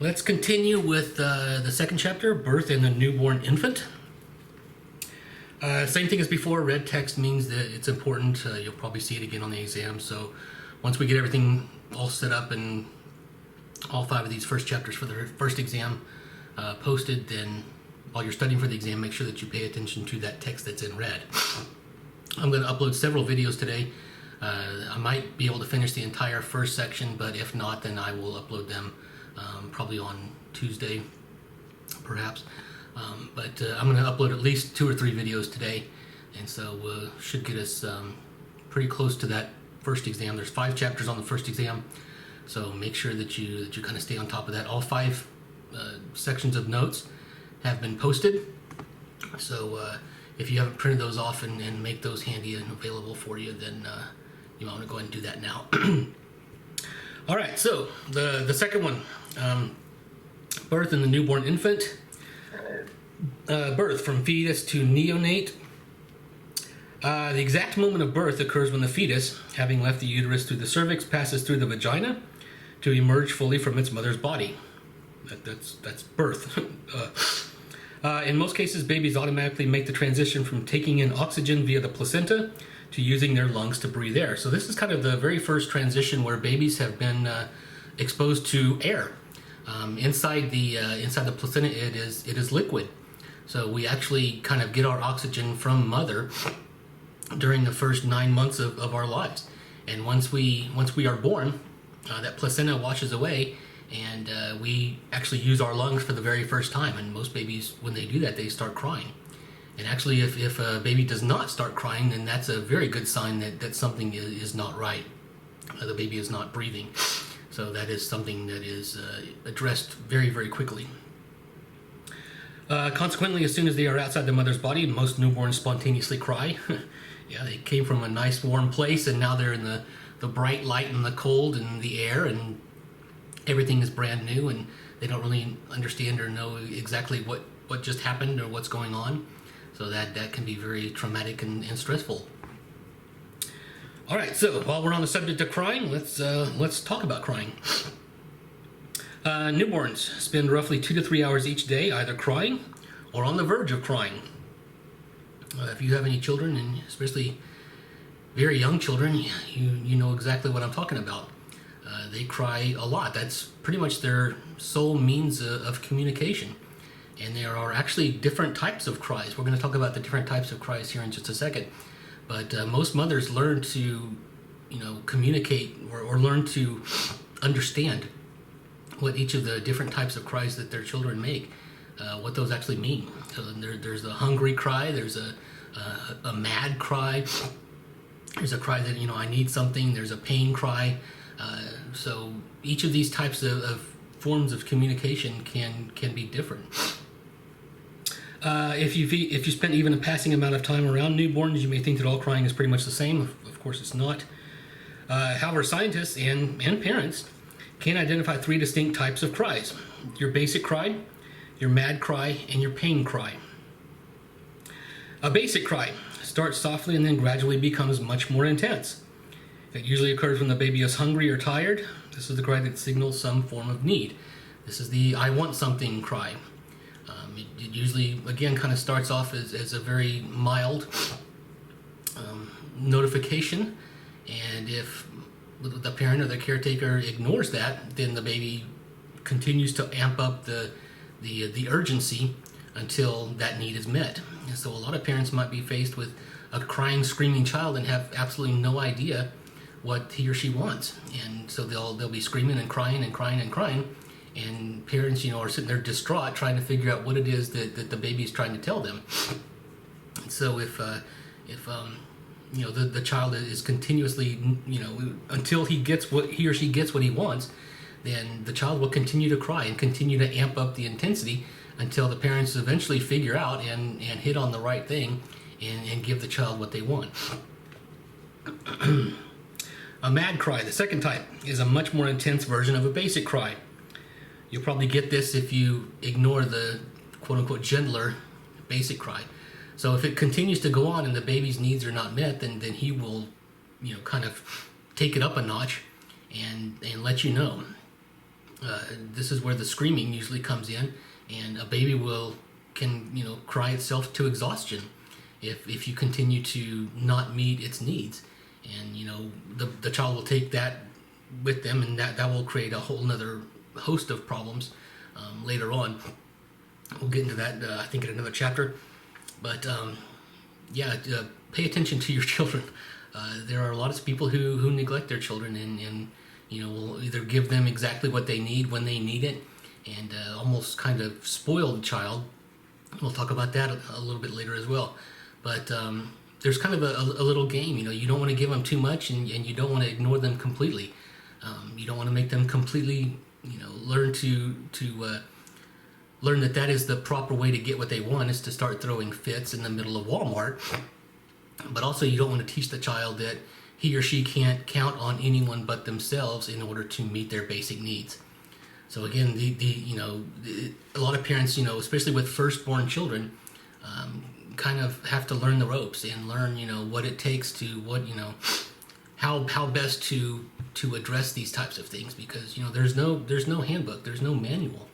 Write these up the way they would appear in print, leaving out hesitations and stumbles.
Let's continue with the second chapter, Birth in the Newborn Infant. Same thing as before, red text means that it's important. You'll probably see it again on the exam. So once we get everything all set up and all 5 of these first chapters for the first exam posted, then while you're studying for the exam, make sure that you pay attention to that text that's in red. I'm going to upload several videos today. I might be able to finish the entire first section, but if not, then I will upload them probably on Tuesday, perhaps. But I'm going to upload at least 2 or 3 videos today, and so should get us pretty close to that first exam. There's 5 chapters on the first exam, so make sure that you kind of stay on top of that. All 5 sections of notes have been posted, so if you haven't printed those off and make those handy and available for you, then you want to go ahead and do that now. All right, so the second one, birth in the newborn infant. Birth from fetus to neonate. The exact moment of birth occurs when the fetus, having left the uterus through the cervix, passes through the vagina to emerge fully from its mother's body. That's birth. In most cases, babies automatically make the transition from taking in oxygen via the placenta to using their lungs to breathe air. So this is kind of the very first transition where babies have been exposed to air. Inside the placenta, it is liquid. So we actually kind of get our oxygen from mother during the first 9 months of our lives. And once we are born, that placenta washes away, and we actually use our lungs for the very first time. And most babies, when they do that, they start crying. And actually, if a baby does not start crying, then that's a very good sign that something is not right. The baby is not breathing. So that is something that is addressed very, very quickly. Consequently, as soon as they are outside the mother's body, most newborns spontaneously cry. Yeah, they came from a nice warm place, and now they're in the bright light and the cold and the air, and everything is brand new, and they don't really understand or know exactly what just happened or what's going on. So that can be very traumatic and stressful. All right, so while we're on the subject of crying, let's talk about crying. Newborns spend roughly 2 to 3 hours each day either crying or on the verge of crying. If you have any children, and especially very young children, you know exactly what I'm talking about. They cry a lot. That's pretty much their sole means of communication. And there are actually different types of cries. We're going to talk about the different types of cries here in just a second. But most mothers learn to, communicate or learn to understand what each of the different types of cries that their children make, what those actually mean. So there's a hungry cry, there's a mad cry, there's a cry that, I need something, there's a pain cry. So each of these types of forms of communication can be different. If you spent even a passing amount of time around newborns, you may think that all crying is pretty much the same. Of course, it's not. However, scientists and parents can identify 3 distinct types of cries: your basic cry, your mad cry, and your pain cry. A basic cry starts softly and then gradually becomes much more intense. It usually occurs when the baby is hungry or tired. This is the cry that signals some form of need. This is the I want something cry. It usually, again, kind of starts off as a very mild notification, and if the parent or the caretaker ignores that, then the baby continues to amp up the urgency until that need is met. And so a lot of parents might be faced with a crying, screaming child and have absolutely no idea what he or she wants, and so they'll be screaming and crying and crying and crying. And parents, are sitting there distraught trying to figure out what it is that the baby's trying to tell them. So if the child is continuously, until he or she gets what he wants, then the child will continue to cry and continue to amp up the intensity until the parents eventually figure out and hit on the right thing and give the child what they want. A mad cry, the second type, is a much more intense version of a basic cry. You'll probably get this if you ignore the quote-unquote gentler basic cry. So if it continues to go on and the baby's needs are not met, then he will, kind of take it up a notch and let you know. This is where the screaming usually comes in, and a baby can cry itself to exhaustion if you continue to not meet its needs, and the child will take that with them, and that will create a whole nother host of problems later on. We'll get into that I think in another chapter, but pay attention to your children. There are a lot of people who neglect their children and will either give them exactly what they need when they need it, and almost kind of spoil the child. We'll talk about that a little bit later as well. But there's kind of a little game. You don't want to give them too much, and you don't want to ignore them completely. You don't want to make them completely, learn that is the proper way to get what they want, is to start throwing fits in the middle of Walmart. But also, you don't want to teach the child that he or she can't count on anyone but themselves in order to meet their basic needs. So again, a lot of parents, especially with firstborn children, kind of have to learn the ropes and learn, what it takes to how best to address these types of things, because there's no handbook, there's no manual,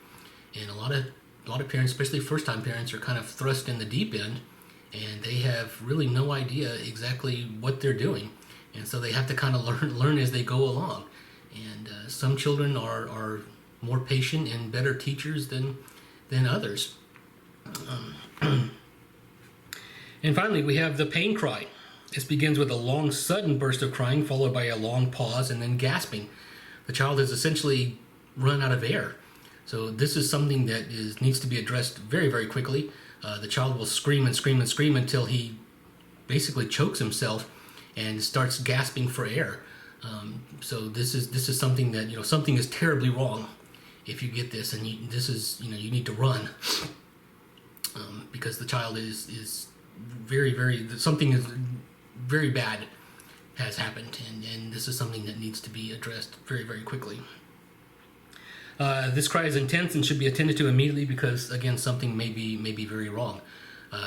and a lot of parents, especially first-time parents, are kind of thrust in the deep end, and they have really no idea exactly what they're doing, and so they have to kind of learn as they go along. And some children are more patient and better teachers than others. And finally, we have the pain cry. This begins with a long, sudden burst of crying, followed by a long pause and then gasping. The child has essentially run out of air. So this is something that needs to be addressed very, very quickly. The child will scream and scream and scream until he basically chokes himself and starts gasping for air. So this is something that, something is terribly wrong if you get this, and you need to run, because the child is very, very, something is very bad has happened, and this is something that needs to be addressed very, very quickly. This cry is intense and should be attended to immediately, because again, something may be very wrong.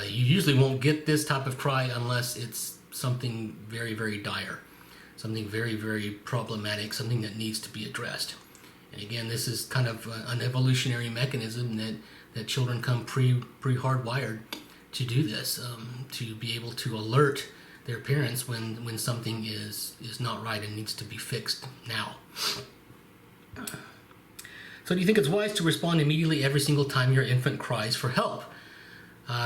You usually won't get this type of cry unless it's something very, very dire, something very, very problematic, something that needs to be addressed. And again, this is kind of an evolutionary mechanism that children come pre-hardwired to do this, to be able to alert their parents when something is not right and needs to be fixed now. So do you think it's wise to respond immediately every single time your infant cries for help?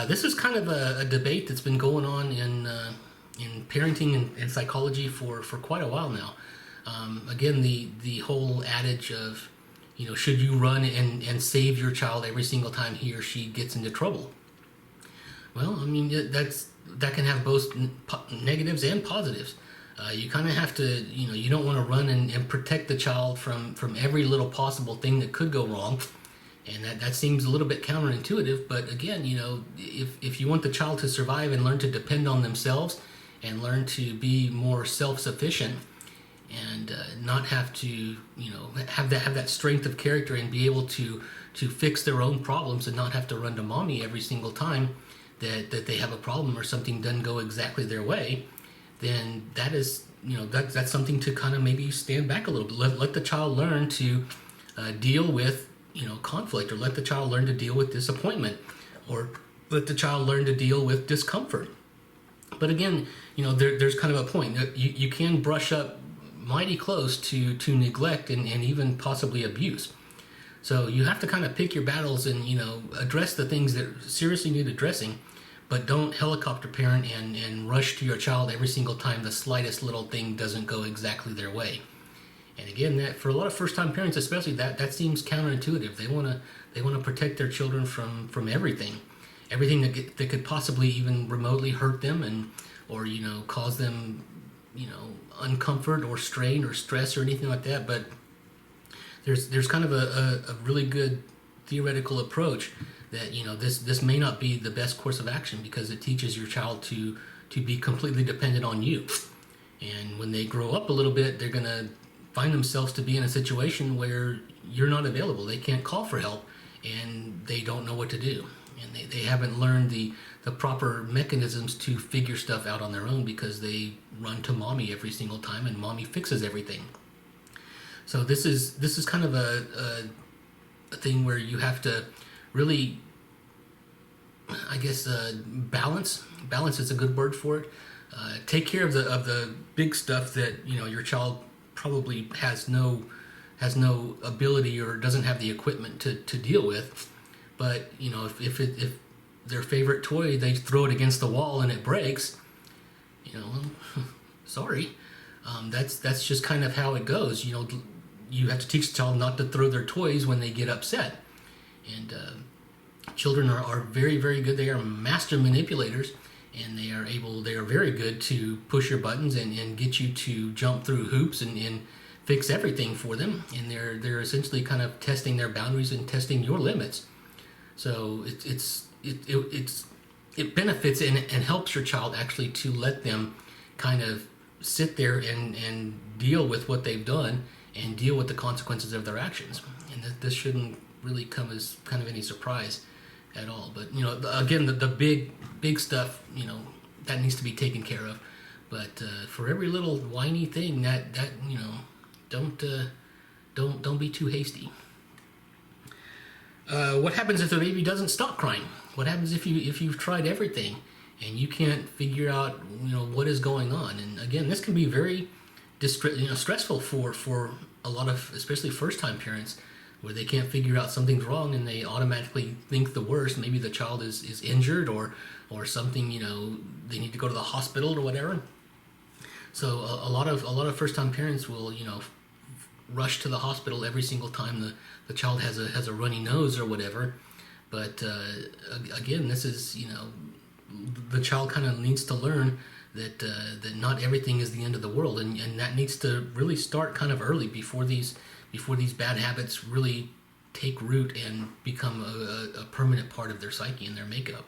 This is kind of a debate that's been going on in parenting and psychology for quite a while now. Again, the whole adage of, should you run and save your child every single time he or she gets into trouble? Well, I mean, that can have both negatives and positives. You kind of have to, you don't want to run and protect the child from every little possible thing that could go wrong. And that seems a little bit counterintuitive, but again, if you want the child to survive and learn to depend on themselves and learn to be more self-sufficient and not have to, have that strength of character and be able to fix their own problems and not have to run to mommy every single time that they have a problem or something doesn't go exactly their way, then that is, that's something to kind of maybe stand back a little bit. Let the child learn to deal with, conflict, or let the child learn to deal with disappointment, or let the child learn to deal with discomfort. But again, there's kind of a point. You can brush up mighty close to neglect and even possibly abuse. So you have to kind of pick your battles and, address the things that seriously need addressing, but don't helicopter parent and rush to your child every single time the slightest little thing doesn't go exactly their way. And again, that for a lot of first-time parents, especially, that seems counterintuitive. They want to protect their children from everything that could possibly even remotely hurt them or cause them uncomfort or strain or stress or anything like that. But there's kind of a really good theoretical approach that this may not be the best course of action, because it teaches your child to be completely dependent on you. And when they grow up a little bit, they're going to find themselves to be in a situation where you're not available. They can't call for help, and they don't know what to do. And they haven't learned the proper mechanisms to figure stuff out on their own, because they run to mommy every single time and mommy fixes everything. So this is kind of a thing where you have to really, I guess, balance is a good word for it. Take care of the big stuff that your child probably has no ability or doesn't have the equipment to deal with. But if their favorite toy, they throw it against the wall and it breaks, sorry. That's just kind of how it goes. You have to teach the child not to throw their toys when they get upset. And children are very, very good. They are master manipulators, and they are very good to push your buttons and get you to jump through hoops and fix everything for them. And they're essentially kind of testing their boundaries and testing your limits. So it benefits and helps your child actually to let them kind of sit there and deal with what they've done and deal with the consequences of their actions. And this shouldn't really come as kind of any surprise at all. But again, the big stuff, that needs to be taken care of. But for every little whiny thing, that don't be too hasty. What happens if the baby doesn't stop crying? What happens if you've tried everything and you can't figure out what is going on? And again, this can be very stressful for a lot of, especially first-time parents, where they can't figure out something's wrong and they automatically think the worst. Maybe the child is injured or something. They need to go to the hospital or whatever. So a lot of first-time parents will rush to the hospital every single time the child has a runny nose or whatever. But again, this is the child kind of needs to learn that not everything is the end of the world, and that needs to really start kind of early before these bad habits really take root and become a permanent part of their psyche and their makeup.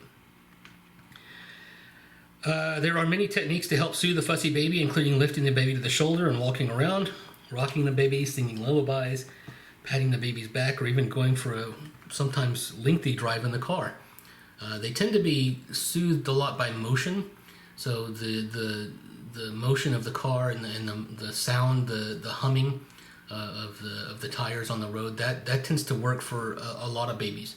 There are many techniques to help soothe the fussy baby, including lifting the baby to the shoulder and walking around, rocking the baby, singing lullabies, patting the baby's back, or even going for a sometimes lengthy drive in the car. They tend to be soothed a lot by motion. So the motion of the car and the sound, the humming of the tires on the road, that tends to work for a lot of babies.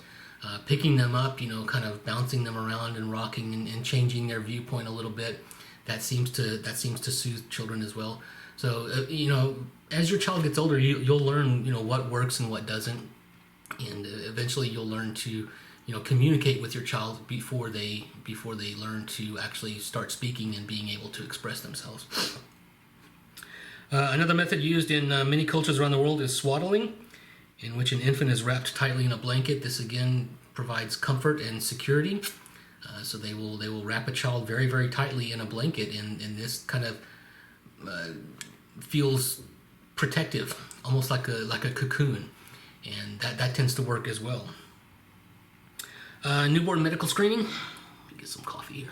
Picking them up, kind of bouncing them around and rocking and changing their viewpoint a little bit, that seems to soothe children as well. So as your child gets older, you'll learn what works and what doesn't, and eventually you'll learn to communicate with your child before they learn to actually start speaking and being able to express themselves. Another method used in many cultures around the world is swaddling, in which an infant is wrapped tightly in a blanket. This again provides comfort and security. So they will wrap a child very, very tightly in a blanket, and this kind of feels protective, almost like a cocoon, and that tends to work as well. Newborn medical screening. Let me get some coffee here.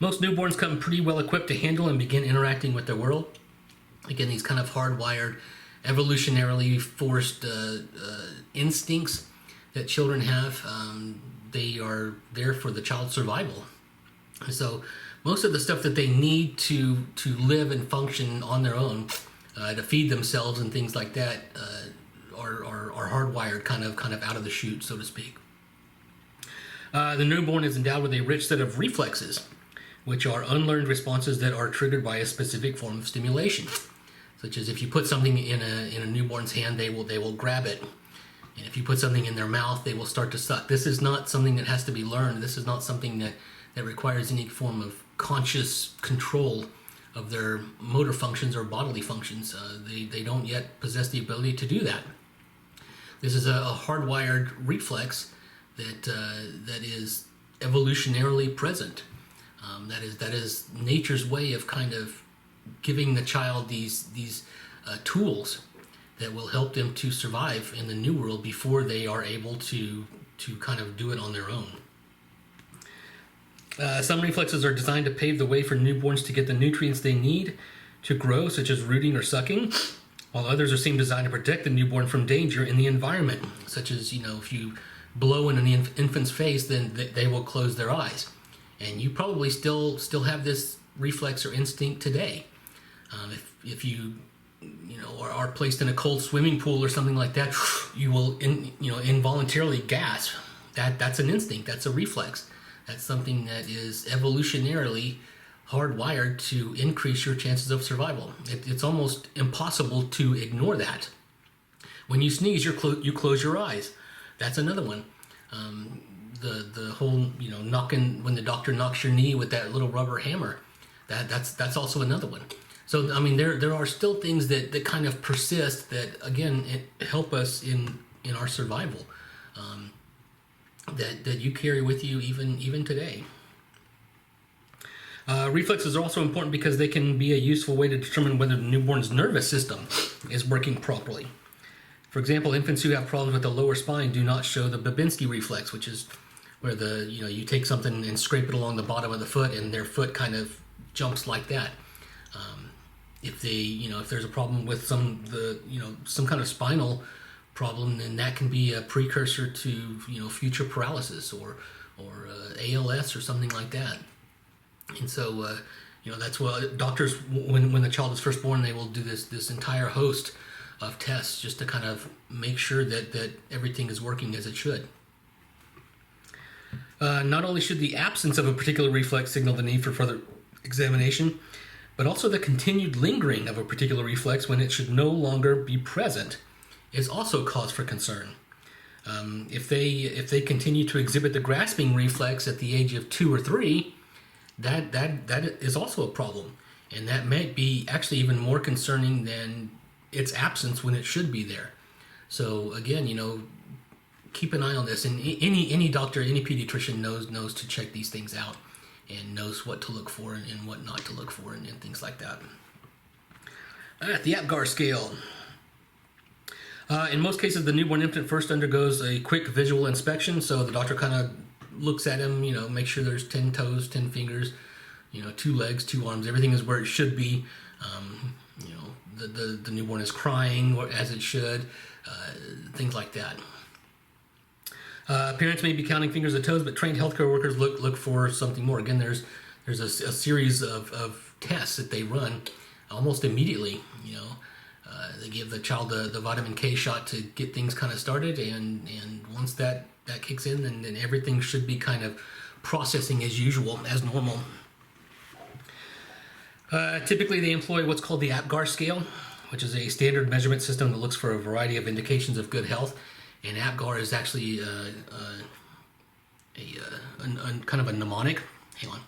Most newborns come pretty well equipped to handle and begin interacting with their world. Again, these kind of hardwired, evolutionarily forced instincts that children have, they are there for the child's survival. So most of the stuff that they need to live and function on their own, to feed themselves and things like that, are hardwired, kind of out of the chute, so to speak. The newborn is endowed with a rich set of reflexes, which are unlearned responses that are triggered by a specific form of stimulation. Such as if you put something in a newborn's hand, they will grab it. And if you put something in their mouth, they will start to suck. This is not something that has to be learned. This is not something that requires any form of conscious control of their motor functions or bodily functions. They don't yet possess the ability to do that. This is a hardwired reflex that is evolutionarily present. That is nature's way of kind of giving the child these tools that will help them to survive in the new world before they are able to kind of do it on their own. Some reflexes are designed to pave the way for newborns to get the nutrients they need to grow, such as rooting or sucking, while others are seen designed to protect the newborn from danger in the environment, such as if you blow in an infant's face, then they will close their eyes. And you probably still have this reflex or instinct today. If you are placed in a cold swimming pool or something like that, you will involuntarily gasp. That's an instinct. That's a reflex. That's something that is evolutionarily hardwired to increase your chances of survival. It's almost impossible to ignore that. When you sneeze, you close your eyes. That's another one. The whole knocking when the doctor knocks your knee with that little rubber hammer. That's also another one. So I mean there are still things that kind of persist that again help us in our survival. That you carry with you even today. Reflexes are also important because they can be a useful way to determine whether the newborn's nervous system is working properly. For example, infants who have problems with the lower spine do not show the Babinski reflex, which is where you take something and scrape it along the bottom of the foot, and their foot kind of jumps like that. If there's a problem with some kind of spinal problem, then that can be a precursor to future paralysis or ALS or something like that. And so that's what doctors, when the child is first born, they will do this entire host of tests just to kind of make sure that everything is working as it should. Not only should the absence of a particular reflex signal the need for further examination, but also the continued lingering of a particular reflex when it should no longer be present is also cause for concern. If they continue to exhibit the grasping reflex at the age of 2 or 3, that is also a problem, and that might be actually even more concerning than its absence when it should be there. So again, keep an eye on this, and any doctor, any pediatrician knows to check these things out and knows what to look for and what not to look for and things like that. The APGAR scale. In most cases, the newborn infant first undergoes a quick visual inspection, so the doctor kind of looks at him, make sure there's 10 toes, 10 fingers, 2 legs, 2 arms, everything is where it should be. The newborn is crying as it should, things like that. Parents may be counting fingers and toes, but trained healthcare workers look for something more. Again, there's a series of tests that they run almost immediately. They give the child the vitamin K shot to get things kind of started, and once that kicks in, then everything should be kind of processing as usual, as normal. Typically, they employ what's called the APGAR scale, which is a standard measurement system that looks for a variety of indications of good health. And APGAR is actually a kind of a mnemonic. Hang on.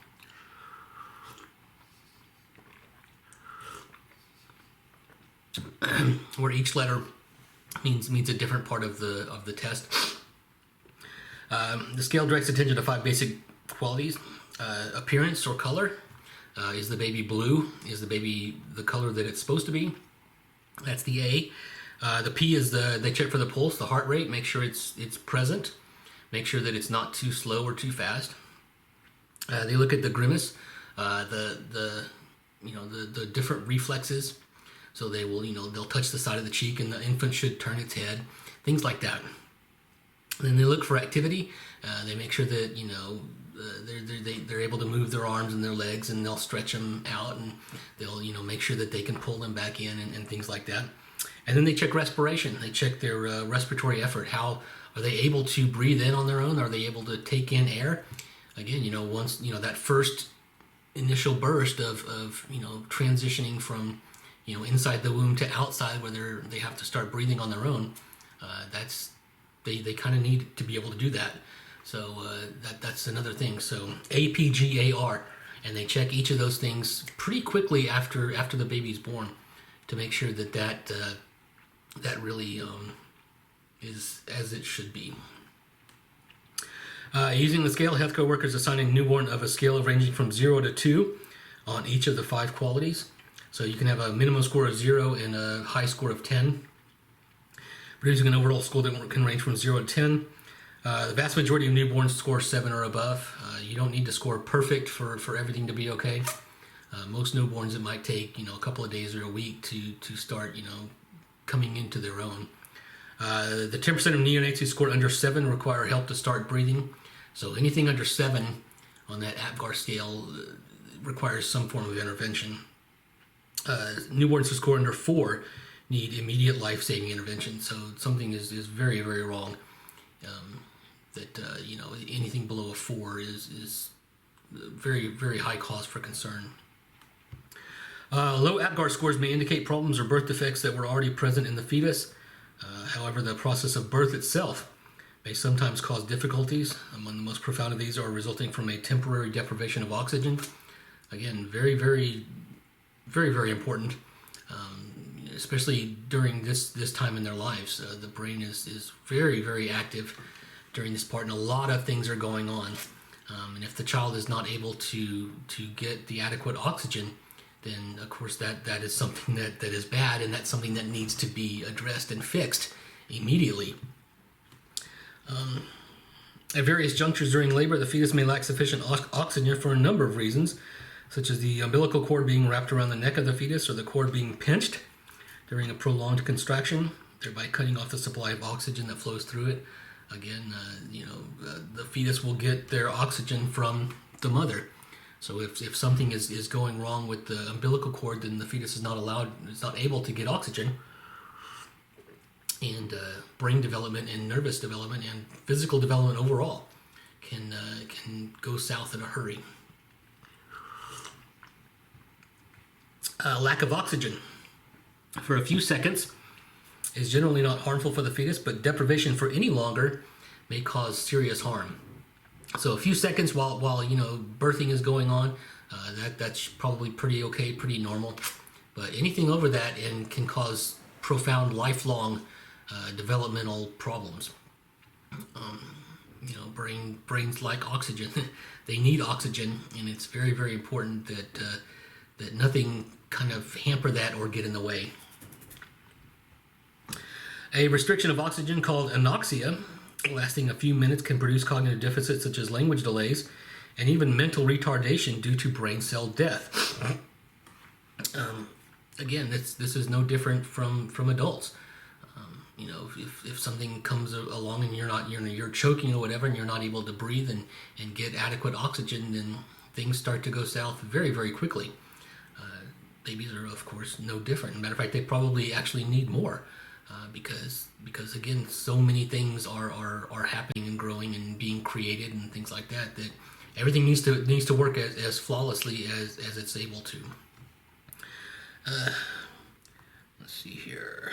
Where each letter means a different part of the test. The scale directs attention to 5 basic qualities: appearance or color. Is the baby blue? Is the baby the color that it's supposed to be? That's the A. The P is they check for the pulse, the heart rate, make sure it's present, make sure that it's not too slow or too fast. They look at the grimace, the different reflexes. So they will, they'll touch the side of the cheek, and the infant should turn its head, things like that. And then they look for activity. They make sure that they're able to move their arms and their legs, and they'll stretch them out, and they'll make sure that they can pull them back in and things like that. And then they check respiration. They check their respiratory effort. How are they able to breathe in on their own? Are they able to take in air? Again, once that first initial burst of transitioning from inside the womb to outside, where they have to start breathing on their own. They kind of need to be able to do that. So that's another thing. So APGAR, and they check each of those things pretty quickly after the baby's born to make sure that really is as it should be. Using the scale, healthcare workers assign a newborn of a scale ranging from 0 to 2 on each of the 5 qualities. So you can have a minimum score of 0 and a high score of 10. Producing an overall score that can range from 0 to 10. The vast majority of newborns score 7 or above. You don't need to score perfect for everything to be okay. Most newborns, it might take a couple of days or a week to start coming into their own. The 10% of neonates who score under 7 require help to start breathing. So anything under 7 on that APGAR scale requires some form of intervention. Newborns who score under 4 need immediate life-saving intervention. So something is very, very wrong. Anything below a 4 is very, very high cause for concern. Low APGAR scores may indicate problems or birth defects that were already present in the fetus. However, the process of birth itself may sometimes cause difficulties. Among the most profound of these are resulting from a temporary deprivation of oxygen. Again, very, very, very, very important, especially during this time in their lives. The brain is very, very active during this part, and a lot of things are going on. And if the child is not able to get the adequate oxygen, then of course that is something that is bad, and that's something that needs to be addressed and fixed immediately. At various junctures during labor, the fetus may lack sufficient oxygen for a number of reasons, such as the umbilical cord being wrapped around the neck of the fetus, or the cord being pinched during a prolonged contraction, thereby cutting off the supply of oxygen that flows through it. Again, the fetus will get their oxygen from the mother. So if something is going wrong with the umbilical cord, then the fetus is not able to get oxygen. And brain development and nervous development and physical development overall can go south in a hurry. Lack of oxygen for a few seconds is generally not harmful for the fetus, but deprivation for any longer may cause serious harm. So a few seconds while birthing is going on, that's probably pretty okay, pretty normal. But anything over that and can cause profound, lifelong developmental problems. Brains like oxygen; they need oxygen, and it's very, very important that nothing kind of hamper that or get in the way. A restriction of oxygen called anoxia, lasting a few minutes, can produce cognitive deficits such as language delays and even mental retardation due to brain cell death. Again, this is no different from adults. If something comes along and you're choking or whatever, and you're not able to breathe and get adequate oxygen, then things start to go south very, very quickly. Babies are, of course, no different. Matter of fact, they probably actually need more. Because again, so many things are happening and growing and being created and things like that everything needs to work as flawlessly as it's able to. Let's see here.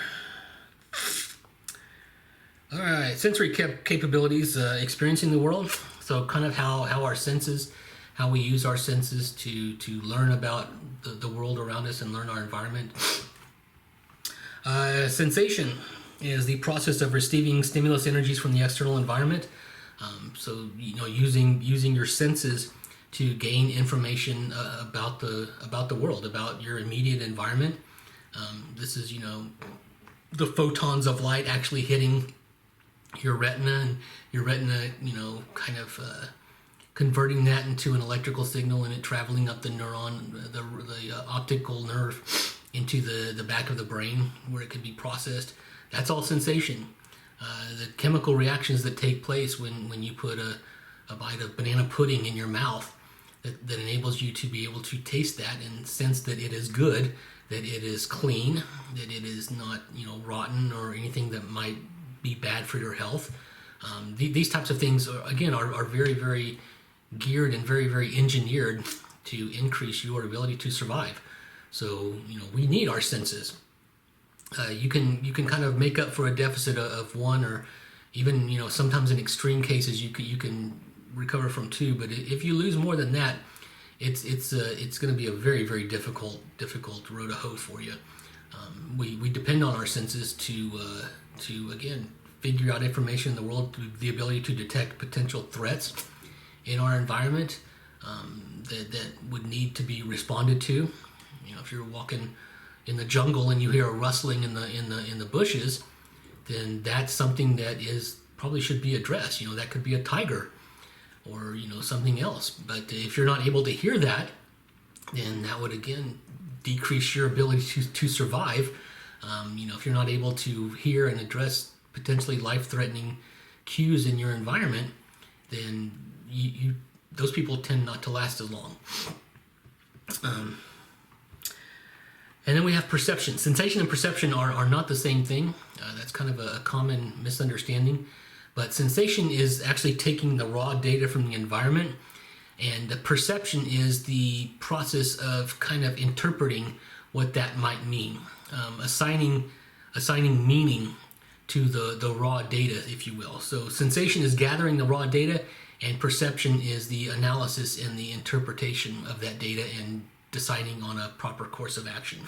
All right, sensory capabilities, experiencing the world. So kind of how our senses, how we use our senses to learn about the world around us and learn our environment. Sensation is the process of receiving stimulus energies from the external environment. So using your senses to gain information about the world, about your immediate environment. This is the photons of light actually hitting your retina, and your retina kind of converting that into an electrical signal, and it traveling up the neuron, the optical nerve, into the back of the brain where it could be processed. That's all sensation. The chemical reactions that take place when you put a bite of banana pudding in your mouth that enables you to be able to taste that and sense that it is good, that it is clean, that it is not rotten or anything that might be bad for your health. These types of things are very, very geared and very, very engineered to increase your ability to survive. So we need our senses. You can kind of make up for a deficit of one, or even sometimes in extreme cases you can recover from 2. But if you lose more than that, it's going to be a very, very difficult road to hoe for you. We depend on our senses to again figure out information in the world, the ability to detect potential threats in our environment that would need to be responded to. If you're walking in the jungle and you hear a rustling in the bushes, then that's something that probably should be addressed. That could be a tiger or something else. But if you're not able to hear that, then that would again decrease your ability to survive. If you're not able to hear and address potentially life-threatening cues in your environment, then those people tend not to last as long. And then we have perception. Sensation and perception are not the same thing. That's kind of a common misunderstanding. But sensation is actually taking the raw data from the environment, and the perception is the process of kind of interpreting what that might mean, assigning meaning to the raw data, if you will. So sensation is gathering the raw data, and perception is the analysis and the interpretation of that data and deciding on a proper course of action.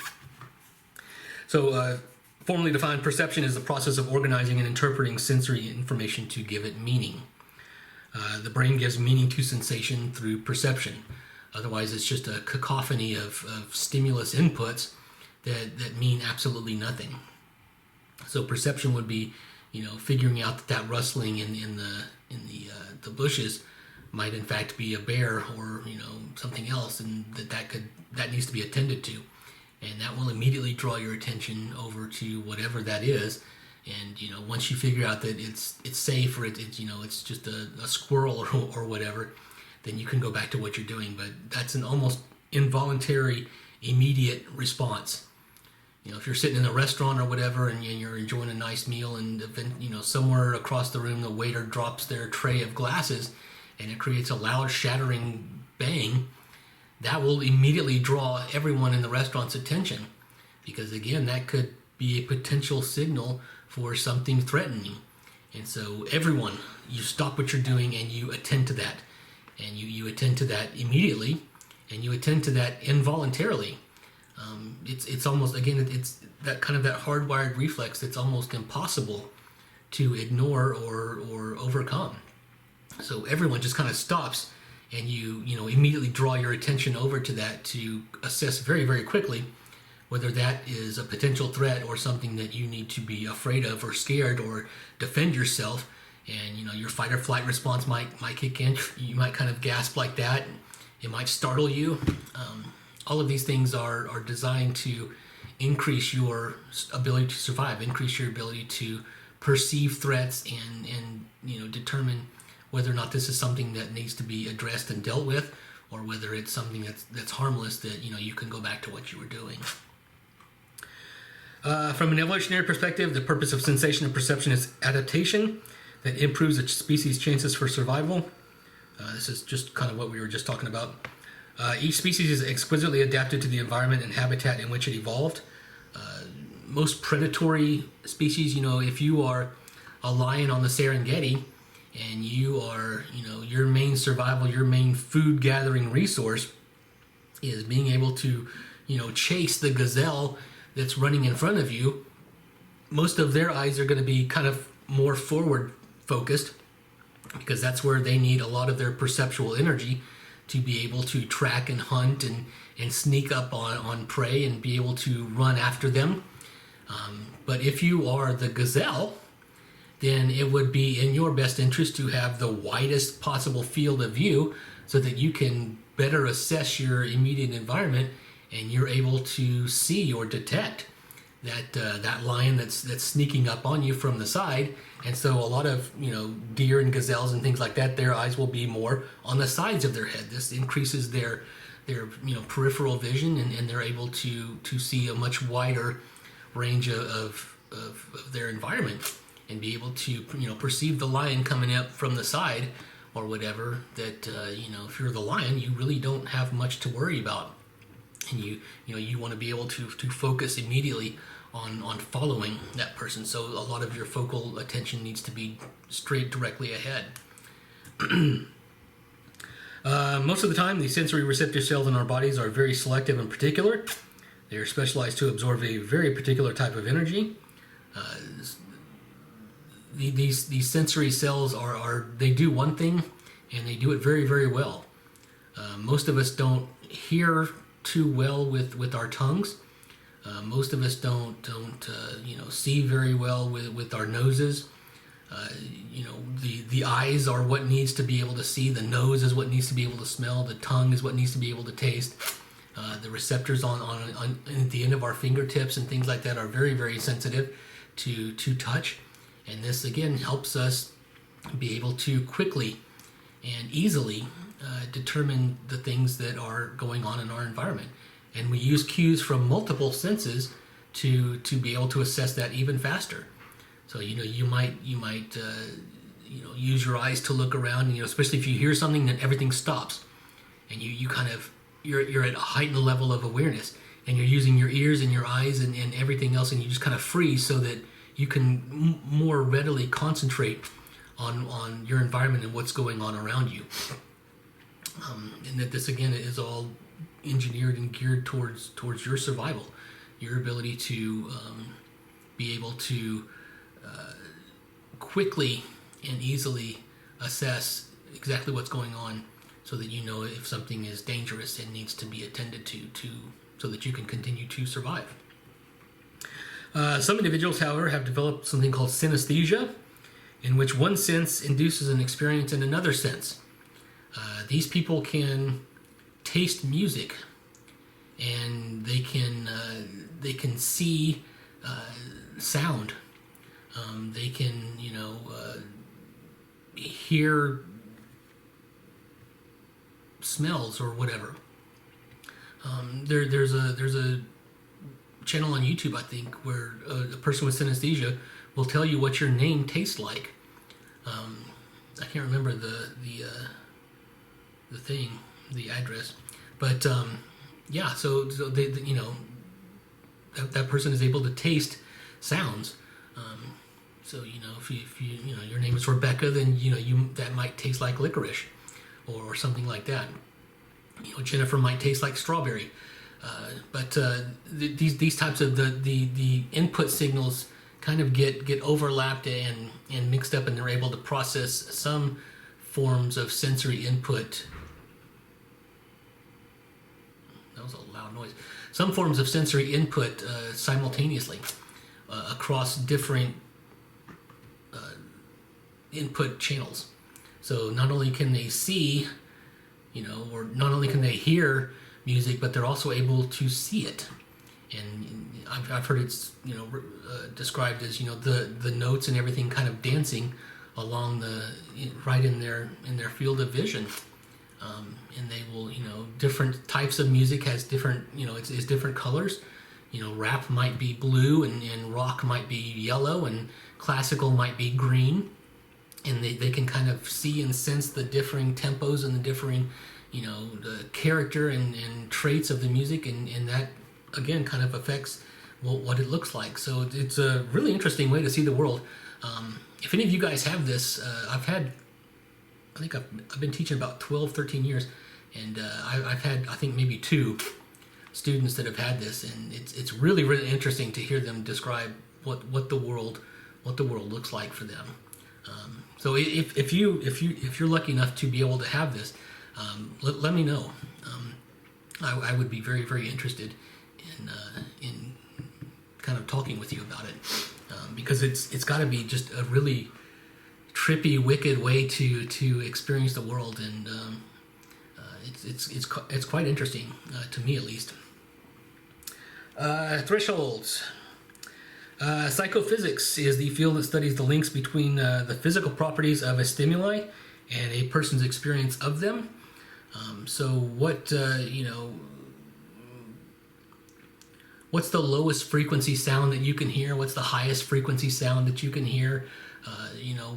So formally defined, perception is the process of organizing and interpreting sensory information to give it meaning. The brain gives meaning to sensation through perception. Otherwise, it's just a cacophony of stimulus inputs that mean absolutely nothing. So perception would be, figuring out that rustling in the bushes might in fact be a bear or something else, and that needs to be attended to, and that will immediately draw your attention over to whatever that is. And once you figure out that it's safe, or it's just a squirrel or whatever, then you can go back to what you're doing. But that's an almost involuntary, immediate response. If you're sitting in a restaurant or whatever and you're enjoying a nice meal, and somewhere across the room the waiter drops their tray of glasses and it creates a loud shattering bang, that will immediately draw everyone in the restaurant's attention, because again, that could be a potential signal for something threatening. And so everyone, you stop what you're doing and you attend to that, and you attend to that immediately, and you attend to that involuntarily. It's almost, again, it's that kind of that hardwired reflex that's almost impossible to ignore or overcome. So everyone just kind of stops, and you immediately draw your attention over to that to assess very, very quickly whether that is a potential threat or something that you need to be afraid of or scared or defend yourself. And your fight or flight response might kick in. You might kind of gasp like that. It might startle you. All of these things are designed to increase your ability to survive, increase your ability to perceive threats and determine whether or not this is something that needs to be addressed and dealt with, or whether it's something that's harmless that you can go back to what you were doing. From an evolutionary perspective, the purpose of sensation and perception is adaptation that improves a species' chances for survival. This is just kind of what we were just talking about. Each species is exquisitely adapted to the environment and habitat in which it evolved. Most predatory species, if you are a lion on the Serengeti and you are, your main survival, your main food gathering resource is being able to, chase the gazelle that's running in front of you, most of their eyes are going to be kind of more forward focused, because that's where they need a lot of their perceptual energy to be able to track and hunt and sneak up on prey and be able to run after them. But if you are the gazelle, then it would be in your best interest to have the widest possible field of view so that you can better assess your immediate environment, and you're able to see or detect that lion that's sneaking up on you from the side. And so a lot of deer and gazelles and things like that, their eyes will be more on the sides of their head. This increases their peripheral vision, and they're able to see a much wider range of their environment, and be able to perceive the lion coming up from the side or whatever. That if you're the lion, you really don't have much to worry about, and you want to be able to focus immediately on following that person. So a lot of your focal attention needs to be straight directly ahead. Most of the time, the sensory receptor cells in our bodies are very selective and particular. They are specialized to absorb a very particular type of energy. These sensory cells they do one thing, and they do it very, very well. Most of us don't hear too well with our tongues. Most of us don't see very well with our noses. The eyes are what needs to be able to see. The nose is what needs to be able to smell. The tongue is what needs to be able to taste. The receptors on at the end of our fingertips and things like that are very, very sensitive to touch. And this again helps us be able to quickly and easily determine the things that are going on in our environment. And we use cues from multiple senses to be able to assess that even faster. So you might use your eyes to look around, especially if you hear something, then everything stops, and you kind of you're at a heightened level of awareness, and you're using your ears and your eyes and everything else, and you just kind of freeze so that you can more readily concentrate on your environment and what's going on around you. And that this again is all engineered and geared towards your survival, your ability to be able to quickly and easily assess exactly what's going on, so that you know if something is dangerous and needs to be attended to so that you can continue to survive. Some individuals, however, have developed something called synesthesia, in which one sense induces an experience in another sense. These people can taste music, and they can see sound. They can hear smells or whatever. There's a channel on YouTube, I think, where a person with synesthesia will tell you what your name tastes like. I can't remember the address, but so they that person is able to taste sounds. So if you your name is Rebecca, then that might taste like licorice, or something like that. Jennifer might taste like strawberry. But these types of the input signals kind of get overlapped and mixed up, and they're able to process some forms of sensory input. That was a loud noise. Some forms of sensory input simultaneously across different input channels. So not only can they see, or not only can they hear music, but they're also able to see it. And I've heard it's described as the notes and everything kind of dancing along right in their field of vision. And they will different types of music has different it's different colors. Rap might be blue, and rock might be yellow, and classical might be green. And they can kind of see and sense the differing tempos and the differing the character and traits of the music, and that again kind of affects what it looks like. So it's a really interesting way to see the world. If any of you guys have this, I've been teaching about 12, 13 years, and I've had, I think, maybe 2 students that have had this, and it's really, really interesting to hear them describe what the world looks like for them. So if you're lucky enough to be able to have this, let me know. I would be very, very interested in kind of talking with you about it, because it's got to be just a really trippy, wicked way to experience the world, and it's quite interesting to me, at least. Thresholds. Psychophysics is the field that studies the links between the physical properties of a stimuli and a person's experience of them. So what's the lowest frequency sound that you can hear? What's the highest frequency sound that you can hear?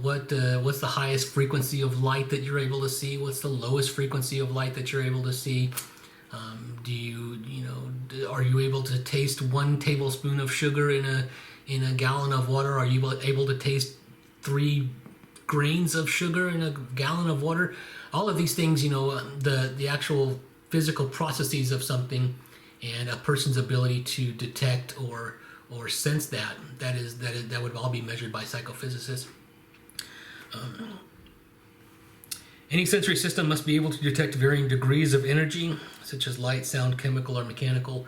What's the highest frequency of light that you're able to see? What's the lowest frequency of light that you're able to see? Are you able to taste 1 tablespoon of sugar in a gallon of water? Are you able to taste 3 grains of sugar in a gallon of water? All of these things, the actual physical processes of something, and a person's ability to detect or sense that would all be measured by psychophysicists. Any sensory system must be able to detect varying degrees of energy, such as light, sound, chemical, or mechanical.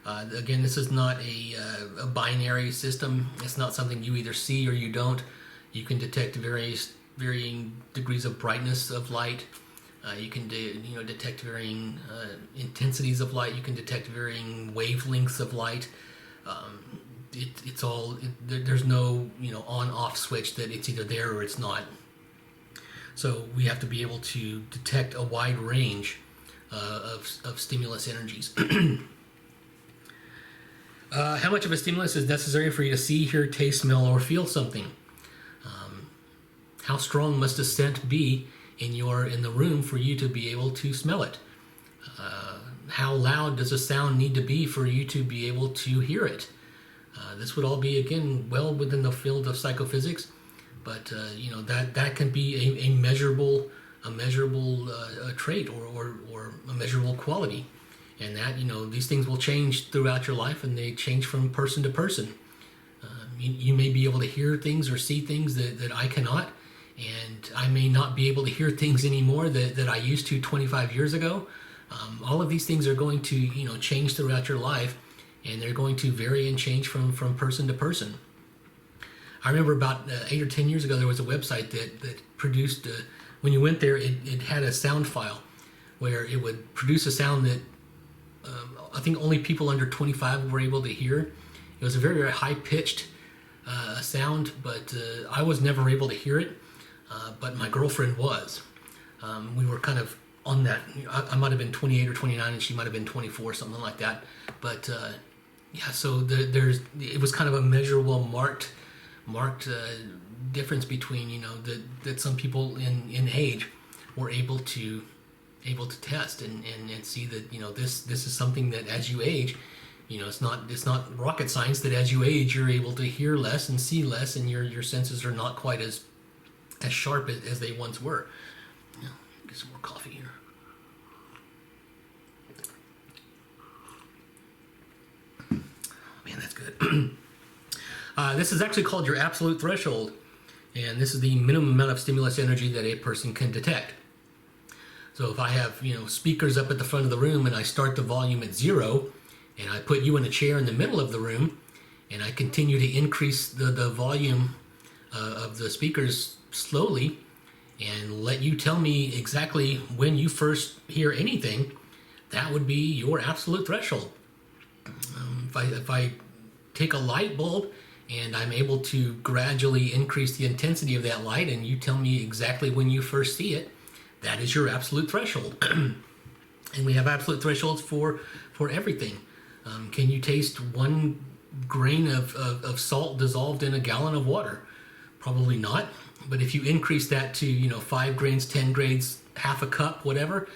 Again, this is not a binary system. It's not something you either see or you don't. You can detect varying degrees of brightness of light. You can detect varying intensities of light. You can detect varying wavelengths of light. it's all there's no on-off switch that it's either there or it's not. So we have to be able to detect a wide range of stimulus energies. How much of a stimulus is necessary for you to see, hear, taste, smell, or feel something? How strong must a scent be in the room for you to be able to smell it? How loud does a sound need to be for you to be able to hear it? This would all be, again, well within the field of psychophysics, but that can be a measurable trait or a measurable quality, and that these things will change throughout your life, and they change from person to person. You may be able to hear things or see things that I cannot, and I may not be able to hear things anymore that I used to 25 years ago. All of these things are going to change throughout your life, and they're going to vary and change from person to person. I remember about 8 or 10 years ago, there was a website that produced, when you went there, it had a sound file where it would produce a sound that I think only people under 25 were able to hear. It was a very, very high-pitched sound, but I was never able to hear it, but my girlfriend was. We were kind of on that. I might have been 28 or 29, and she might have been 24, something like that. But so it was kind of a measurable, marked difference between that some people in age were able to test and see that this is something that as you age, it's not rocket science that as you age you're able to hear less and see less, and your senses are not quite as sharp as they once were. Get some more coffee here. Man, that's good. This is actually called your absolute threshold, and this is the minimum amount of stimulus energy that a person can detect. So if I have speakers up at the front of the room and I start the volume at 0, and I put you in a chair in the middle of the room, and I continue to increase the volume of the speakers slowly, and let you tell me exactly when you first hear anything, that would be your absolute threshold. If I take a light bulb and I'm able to gradually increase the intensity of that light, and you tell me exactly when you first see it, that is your absolute threshold. And we have absolute thresholds for everything. Can you taste 1 grain of salt dissolved in a gallon of water? Probably not. But if you increase that to 5 grains, 10 grains, half a cup, whatever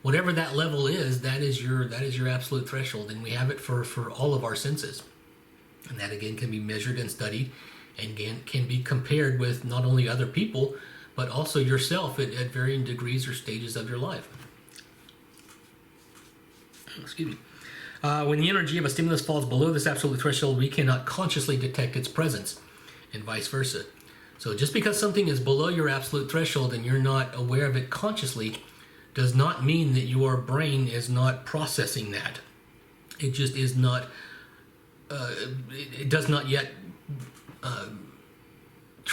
that level is, that is your absolute threshold, and we have it for all of our senses. And that again can be measured and studied, and again can be compared with not only other people, but also yourself at varying degrees or stages of your life. Excuse me. When the energy of a stimulus falls below this absolute threshold, we cannot consciously detect its presence, and vice versa. So just because something is below your absolute threshold and you're not aware of it consciously does not mean that your brain is not processing that. It just is not, it does not yet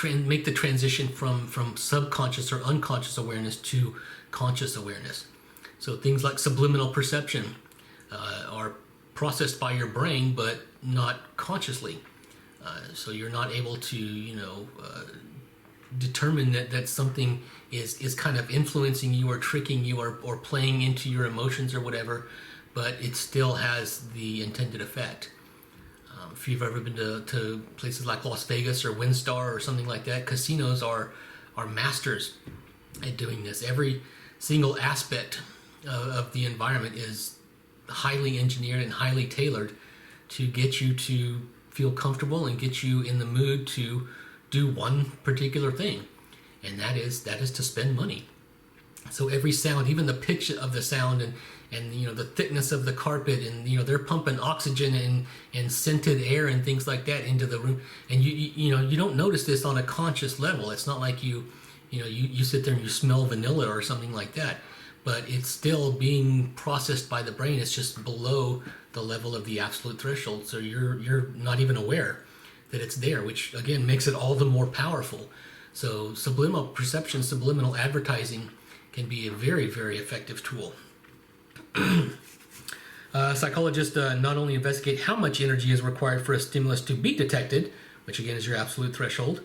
make the transition from subconscious or unconscious awareness to conscious awareness. So things like subliminal perception are processed by your brain, but not consciously. So you're not able to, determine that something is kind of influencing you or tricking you or playing into your emotions or whatever, but it still has the intended effect. If you've ever been to places like Las Vegas or WinStar or something like that, casinos are masters at doing this. Every single aspect of the environment is highly engineered and highly tailored to get you to feel comfortable and get you in the mood to do one particular thing, and that is to spend money. So every sound, even the pitch of the sound and the thickness of the carpet, and they're pumping oxygen and scented air and things like that into the room, and you don't notice this on a conscious level. It's not like you sit there and you smell vanilla or something like that, but it's still being processed by the brain. It's just below the level of the absolute threshold, so you're not even aware that it's there, which again makes it all the more powerful. So subliminal perception, subliminal some Psychologists not only investigate how much energy is required for a stimulus to be detected, which again is your absolute threshold,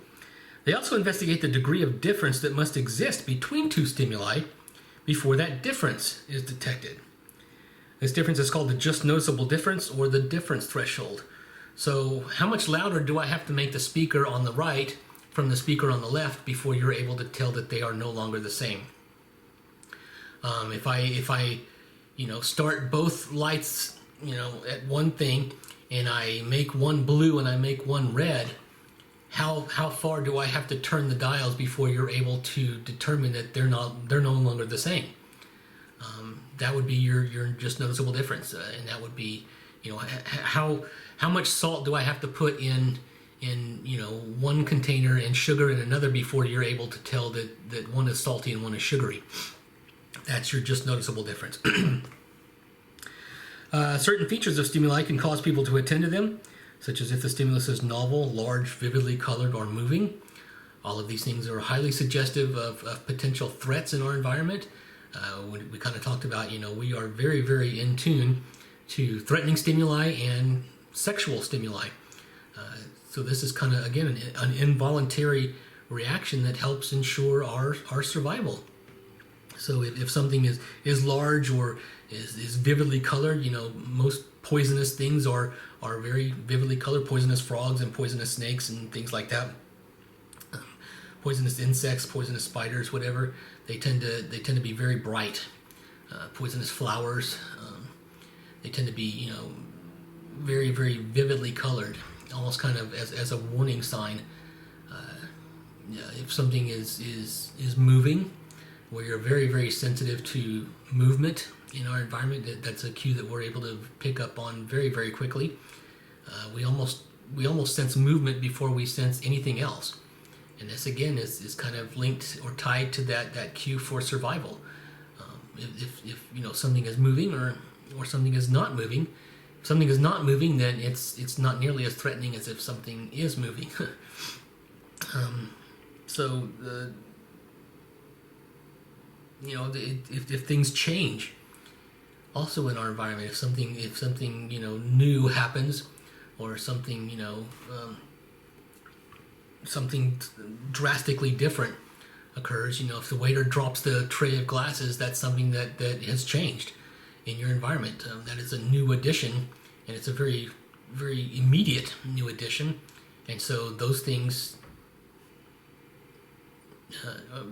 they also investigate the degree of difference that must exist between two stimuli before that difference is detected. This difference is called the just noticeable difference, or the difference threshold. So how much louder do I have to make the speaker on the right from the speaker on the left before you're able to tell that they are no longer the same? If I start both lights, at one thing, and I make one blue and I make one red, how far do I have to turn the dials before you're able to determine that they're no longer the same? That would be your just noticeable difference, and that would be, how much salt do I have to put in one container and sugar in another before you're able to tell that one is salty and one is sugary. That's your just noticeable difference. Certain features of stimuli can cause people to attend to them, such as if the stimulus is novel, large, vividly colored, or moving. All of these things are highly suggestive of potential threats in our environment. We kind of talked about, we are very, very in tune to threatening stimuli and sexual stimuli. So this is kind of, again, an involuntary reaction that helps ensure our survival. So if something is large or is vividly colored, most poisonous things are very vividly colored. Poisonous frogs and poisonous snakes and things like that. Poisonous insects, poisonous spiders, whatever, they tend to be very bright. Poisonous flowers, they tend to be very, very vividly colored, almost kind of as a warning sign. If something is moving, we are very, very sensitive to movement in our environment. That's a cue that we're able to pick up on very, very quickly. We almost sense movement before we sense anything else. And this, again, is kind of linked or tied to that cue for survival. If something is moving or something is not moving, if something is not moving, then it's not nearly as threatening as if something is moving. If things change, also in our environment, if something new happens, or something something drastically different occurs, if the waiter drops the tray of glasses, that's something that has changed in your environment. That is a new addition, and it's a very, very immediate new addition, and so those things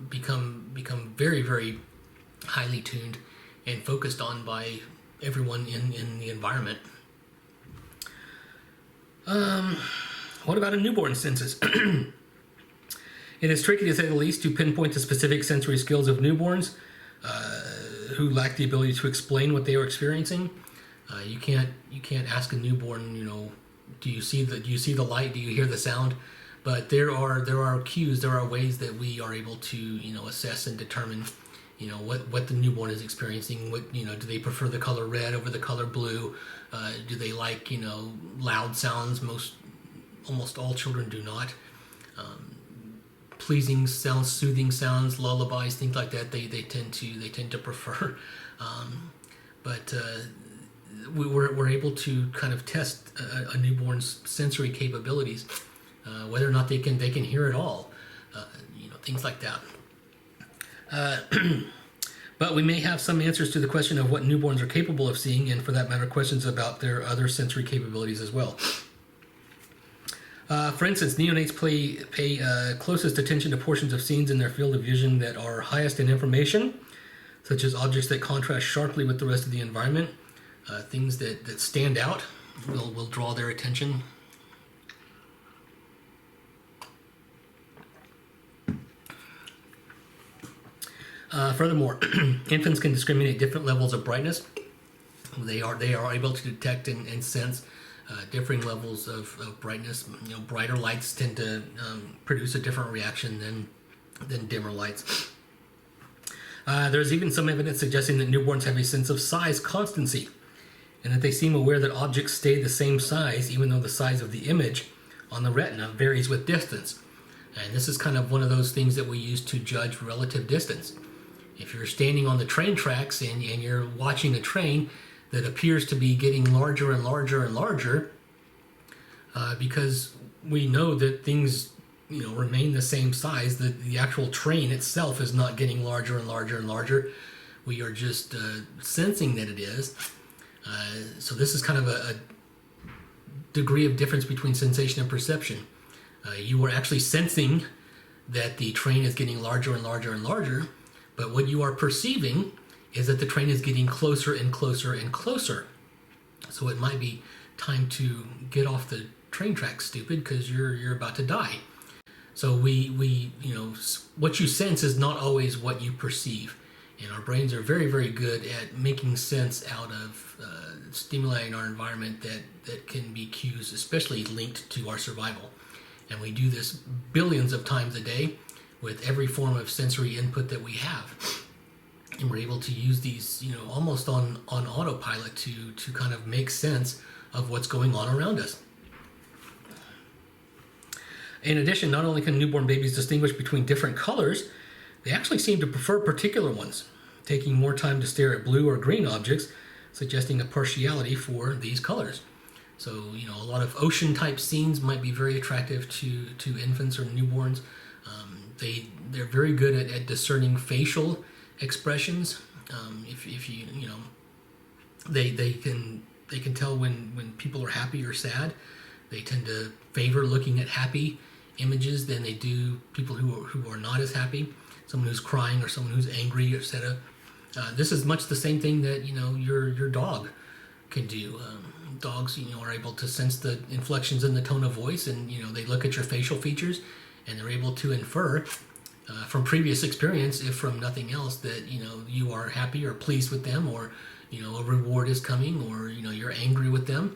become very, very highly tuned and focused on by everyone in the environment. What about a newborn census? It is tricky, to say the least, to pinpoint the specific sensory skills of newborns who lack the ability to explain what they are experiencing. You can't ask a newborn, do you see the light? Do you hear the sound? But there are cues, there are ways that we are able to assess and determine what the newborn is experiencing. What do they prefer the color red over the color blue? Do they like loud sounds? Almost all children do not. Pleasing sounds, soothing sounds, lullabies, things like that. They tend to prefer. But we're able to kind of test a newborn's sensory capabilities, whether or not they can hear at all. Things like that. But we may have some answers to the question of what newborns are capable of seeing, and for that matter, questions about their other sensory capabilities as well. For instance, neonates pay closest attention to portions of scenes in their field of vision that are highest in information, such as objects that contrast sharply with the rest of the environment. Things that stand out will draw their attention. Furthermore, infants can discriminate different levels of brightness. They are able to detect and sense differing levels of brightness. Brighter lights tend to produce a different reaction than dimmer lights. There's even some evidence suggesting that newborns have a sense of size constancy, and that they seem aware that objects stay the same size even though the size of the image on the retina varies with distance. And this is kind of one of those things that we use to judge relative distance. If you're standing on the train tracks and you're watching a train, that appears to be getting larger and larger and larger, because we know that things remain the same size. The actual train itself is not getting larger and larger and larger. We are just sensing that it is. So this is kind of a degree of difference between sensation and perception. You are actually sensing that the train is getting larger and larger and larger, but what you are perceiving is that the train is getting closer and closer and closer. So it might be time to get off the train track, stupid, because you're about to die. So we what you sense is not always what you perceive, and our brains are very, very good at making sense out of stimuli in our environment that can be cues, especially linked to our survival. And we do this billions of times a day with every form of sensory input that we have. And we're able to use these, almost on autopilot to kind of make sense of what's going on around us. In addition, not only can newborn babies distinguish between different colors, they actually seem to prefer particular ones, taking more time to stare at blue or green objects, suggesting a partiality for these colors. So, a lot of ocean-type scenes might be very attractive to infants or newborns. They're very good at discerning facial expressions. If you they can tell when people are happy or sad. They tend to favor looking at happy images than they do people who are not as happy. Someone who's crying or someone who's angry, etc. This is much the same thing that your dog can do. Dogs are able to sense the inflections in the tone of voice, and they look at your facial features, and they're able to infer from previous experience, if from nothing else, that you are happy or pleased with them, or a reward is coming, or you're angry with them.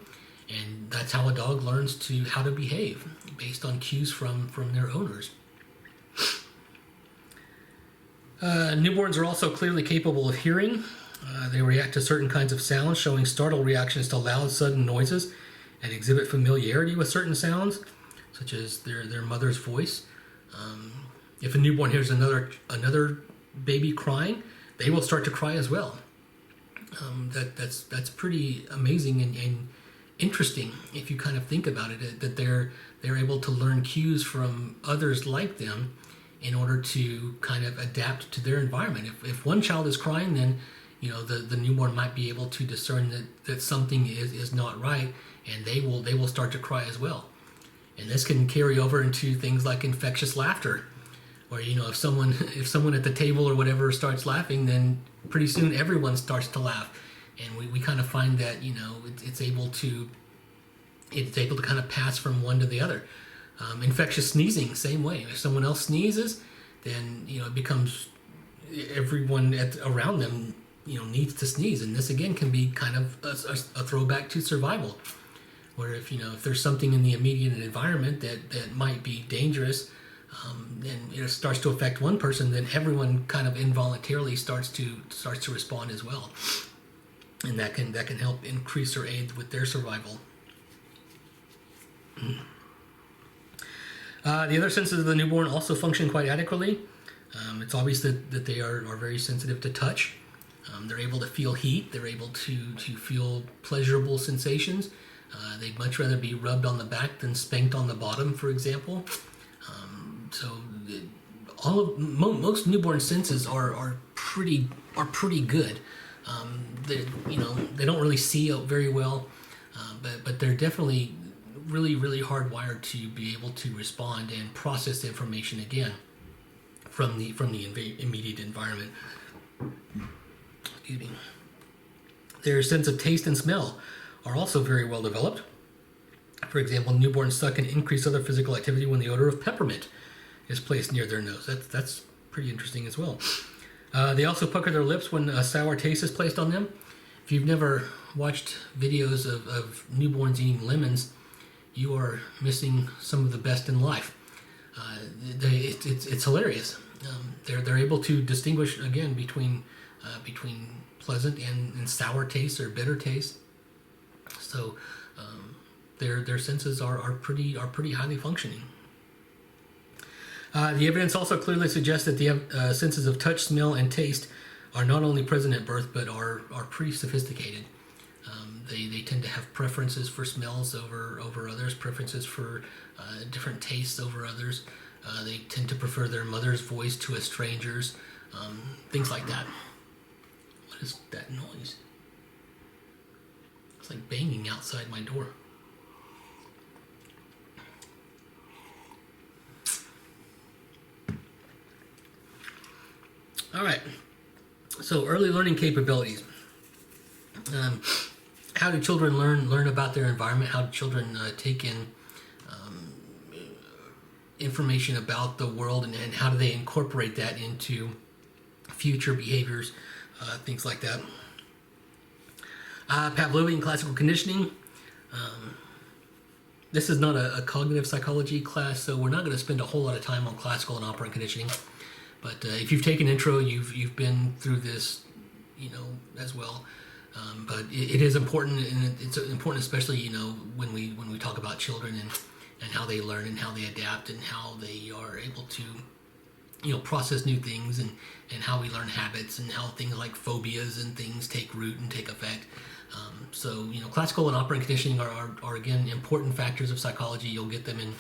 And that's how a dog learns how to behave, based on cues from their owners. Newborns are also clearly capable of hearing. They react to certain kinds of sounds, showing startle reactions to loud, sudden noises, and exhibit familiarity with certain sounds, such as their mother's voice. If a newborn hears another baby crying, they will start to cry as well. That's pretty amazing and interesting if you kind of think about it, that they're able to learn cues from others like them in order to kind of adapt to their environment. If one child is crying, then the newborn might be able to discern that something is not right, and they will start to cry as well. And this can carry over into things like infectious laughter, where if someone at the table or whatever starts laughing, then pretty soon everyone starts to laugh. And we kind of find that it's able to kind of pass from one to the other. Infectious sneezing, same way. If someone else sneezes, then it becomes everyone around them needs to sneeze. And this again can be kind of a throwback to survival, where if there's something in the immediate environment that might be dangerous, and it starts to affect one person, then everyone kind of involuntarily starts to respond as well. And that can help increase or aid with their survival. The other senses of the newborn also function quite adequately. It's obvious that they are very sensitive to touch. They're able to feel heat. They're able to feel pleasurable sensations. They'd much rather be rubbed on the back than spanked on the bottom, for example. Most newborn senses are pretty good. They don't really see very well, but they're definitely really, really hardwired to be able to respond and process information again from the immediate environment. Excuse me. Their sense of taste and smell are also very well developed. For example, newborns suck and increase other physical activity when the odor of peppermint is placed near their nose. That's pretty interesting as well. They also pucker their lips when a sour taste is placed on them. If you've never watched videos of newborns eating lemons, you are missing some of the best in life. It's hilarious. They're able to distinguish again between pleasant and sour taste or bitter taste. So their senses are pretty highly functioning. The evidence also clearly suggests that the senses of touch, smell, and taste are not only present at birth, but are pretty sophisticated. They tend to have preferences for smells over others, preferences for different tastes over others. They tend to prefer their mother's voice to a stranger's, things like that. What is that noise? It's like banging outside my door. All right, so early learning capabilities. How do children learn about their environment? How do children take in information about the world, and how do they incorporate that into future behaviors, things like that. Pavlovian classical conditioning. This is not a cognitive psychology class, so we're not going to spend a whole lot of time on classical and operant conditioning. But if you've taken intro, you've been through this, as well. But it is important, and it's important, especially when we talk about children and how they learn and how they adapt and how they are able to process new things, and how we learn habits and how things like phobias and things take root and take effect. So classical and operant conditioning are again important factors of psychology. You'll get them in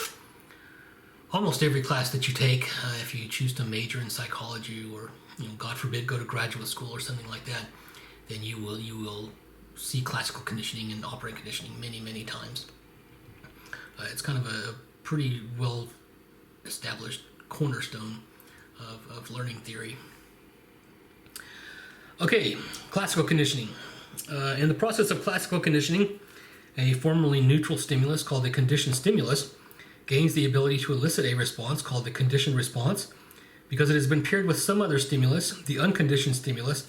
almost every class that you take if you choose to major in psychology, or God forbid go to graduate school or something like that. Then you will see classical conditioning and operant conditioning many times. It's kind of a pretty well established cornerstone of learning theory. Okay, classical conditioning. In the process of classical conditioning, a formerly neutral stimulus called the conditioned stimulus gains the ability to elicit a response called the conditioned response because it has been paired with some other stimulus, the unconditioned stimulus,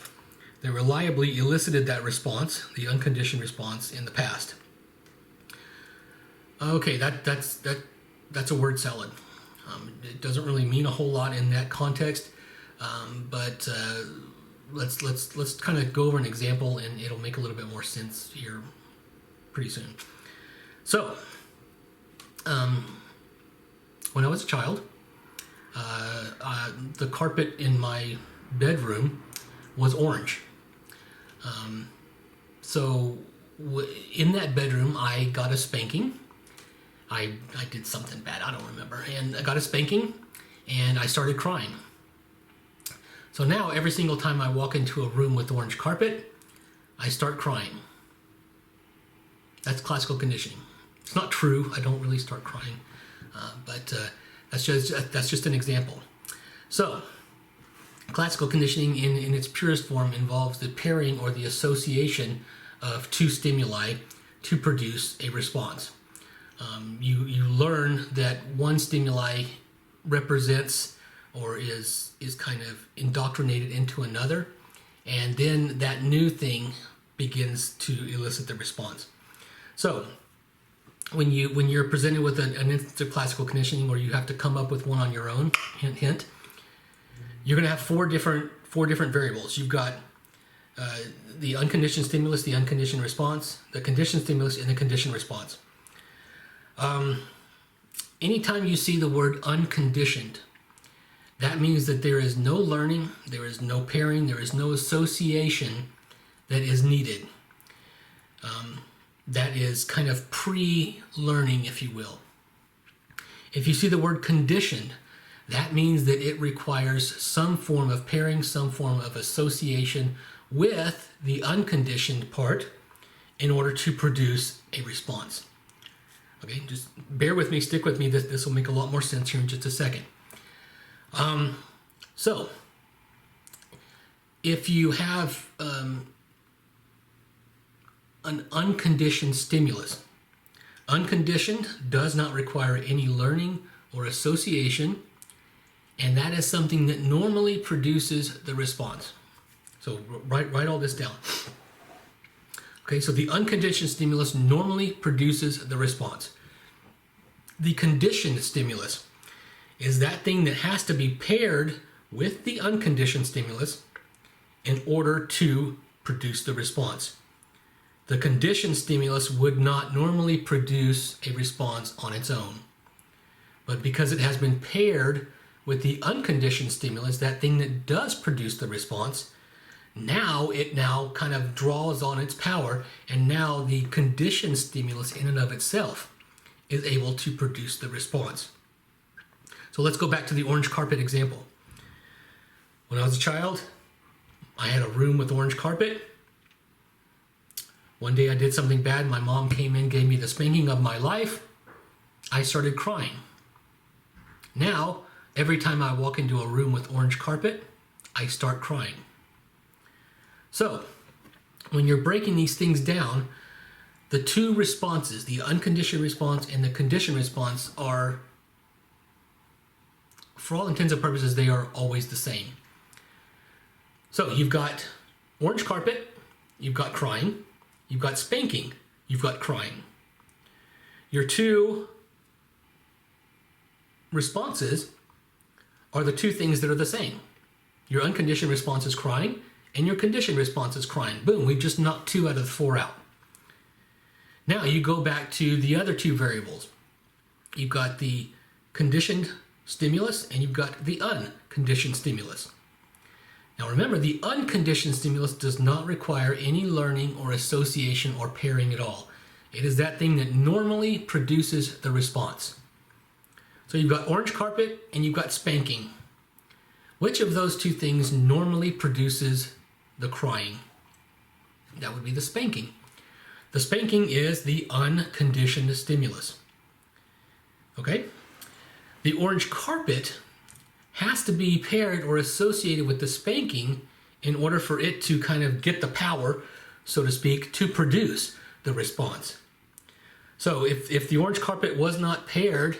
that reliably elicited that response, the unconditioned response, in the past. Okay, that's a word salad. It doesn't really mean a whole lot in that context, but let's kind of go over an example, and it'll make a little bit more sense here pretty soon. So, when I was a child, the carpet in my bedroom was orange. So in that bedroom, I got a spanking. I did something bad, I don't remember, and I got a spanking, and I started crying. So now every single time I walk into a room with orange carpet, I start crying. That's classical conditioning. It's not true. I don't really start crying, but that's just an example. So classical conditioning in its purest form involves the pairing or the association of two stimuli to produce a response. You learn that one stimuli represents or is kind of indoctrinated into another, and then that new thing begins to elicit the response. So when you're presented with an instance of classical conditioning where you have to come up with one on your own, hint, you're going to have four different variables. You've got the unconditioned stimulus, the unconditioned response, the conditioned stimulus, and the conditioned response. Anytime you see the word unconditioned, that means that there is no learning, there is no pairing, there is no association that is needed. That is kind of pre-learning, if you will. If you see the word conditioned, that means that it requires some form of pairing, some form of association with the unconditioned part in order to produce a response. Okay, just bear with me, stick with me. This will make a lot more sense here in just a second. So, if you have an unconditioned stimulus, unconditioned does not require any learning or association, and that is something that normally produces the response. So write all this down. Okay, so the unconditioned stimulus normally produces the response. The conditioned stimulus is that thing that has to be paired with the unconditioned stimulus in order to produce the response. The conditioned stimulus would not normally produce a response on its own. But because it has been paired with the unconditioned stimulus, that thing that does produce the response, Now it now kind of draws on its power, and now the conditioned stimulus in and of itself is able to produce the response. So let's go back to the orange carpet example. When I was a child, I had a room with orange carpet. One day I did something bad. My mom came in, gave me the spanking of my life. I started crying. Now, every time I walk into a room with orange carpet, I start crying. So, when you're breaking these things down, the two responses, the unconditioned response and the conditioned response, are, for all intents and purposes, they are always the same. So, you've got orange carpet, you've got crying, you've got spanking, you've got crying. Your two responses are the two things that are the same. Your unconditioned response is crying, and your conditioned response is crying. Boom, we've just knocked 2 out of the 4 out. Now you go back to the other two variables. You've got the conditioned stimulus and you've got the unconditioned stimulus. Now remember, the unconditioned stimulus does not require any learning or association or pairing at all. It is that thing that normally produces the response. So you've got orange carpet and you've got spanking. Which of those two things normally produces the crying? That would be the spanking. The spanking is the unconditioned stimulus. Okay? The orange carpet has to be paired or associated with the spanking in order for it to kind of get the power, so to speak, to produce the response. So if the orange carpet was not paired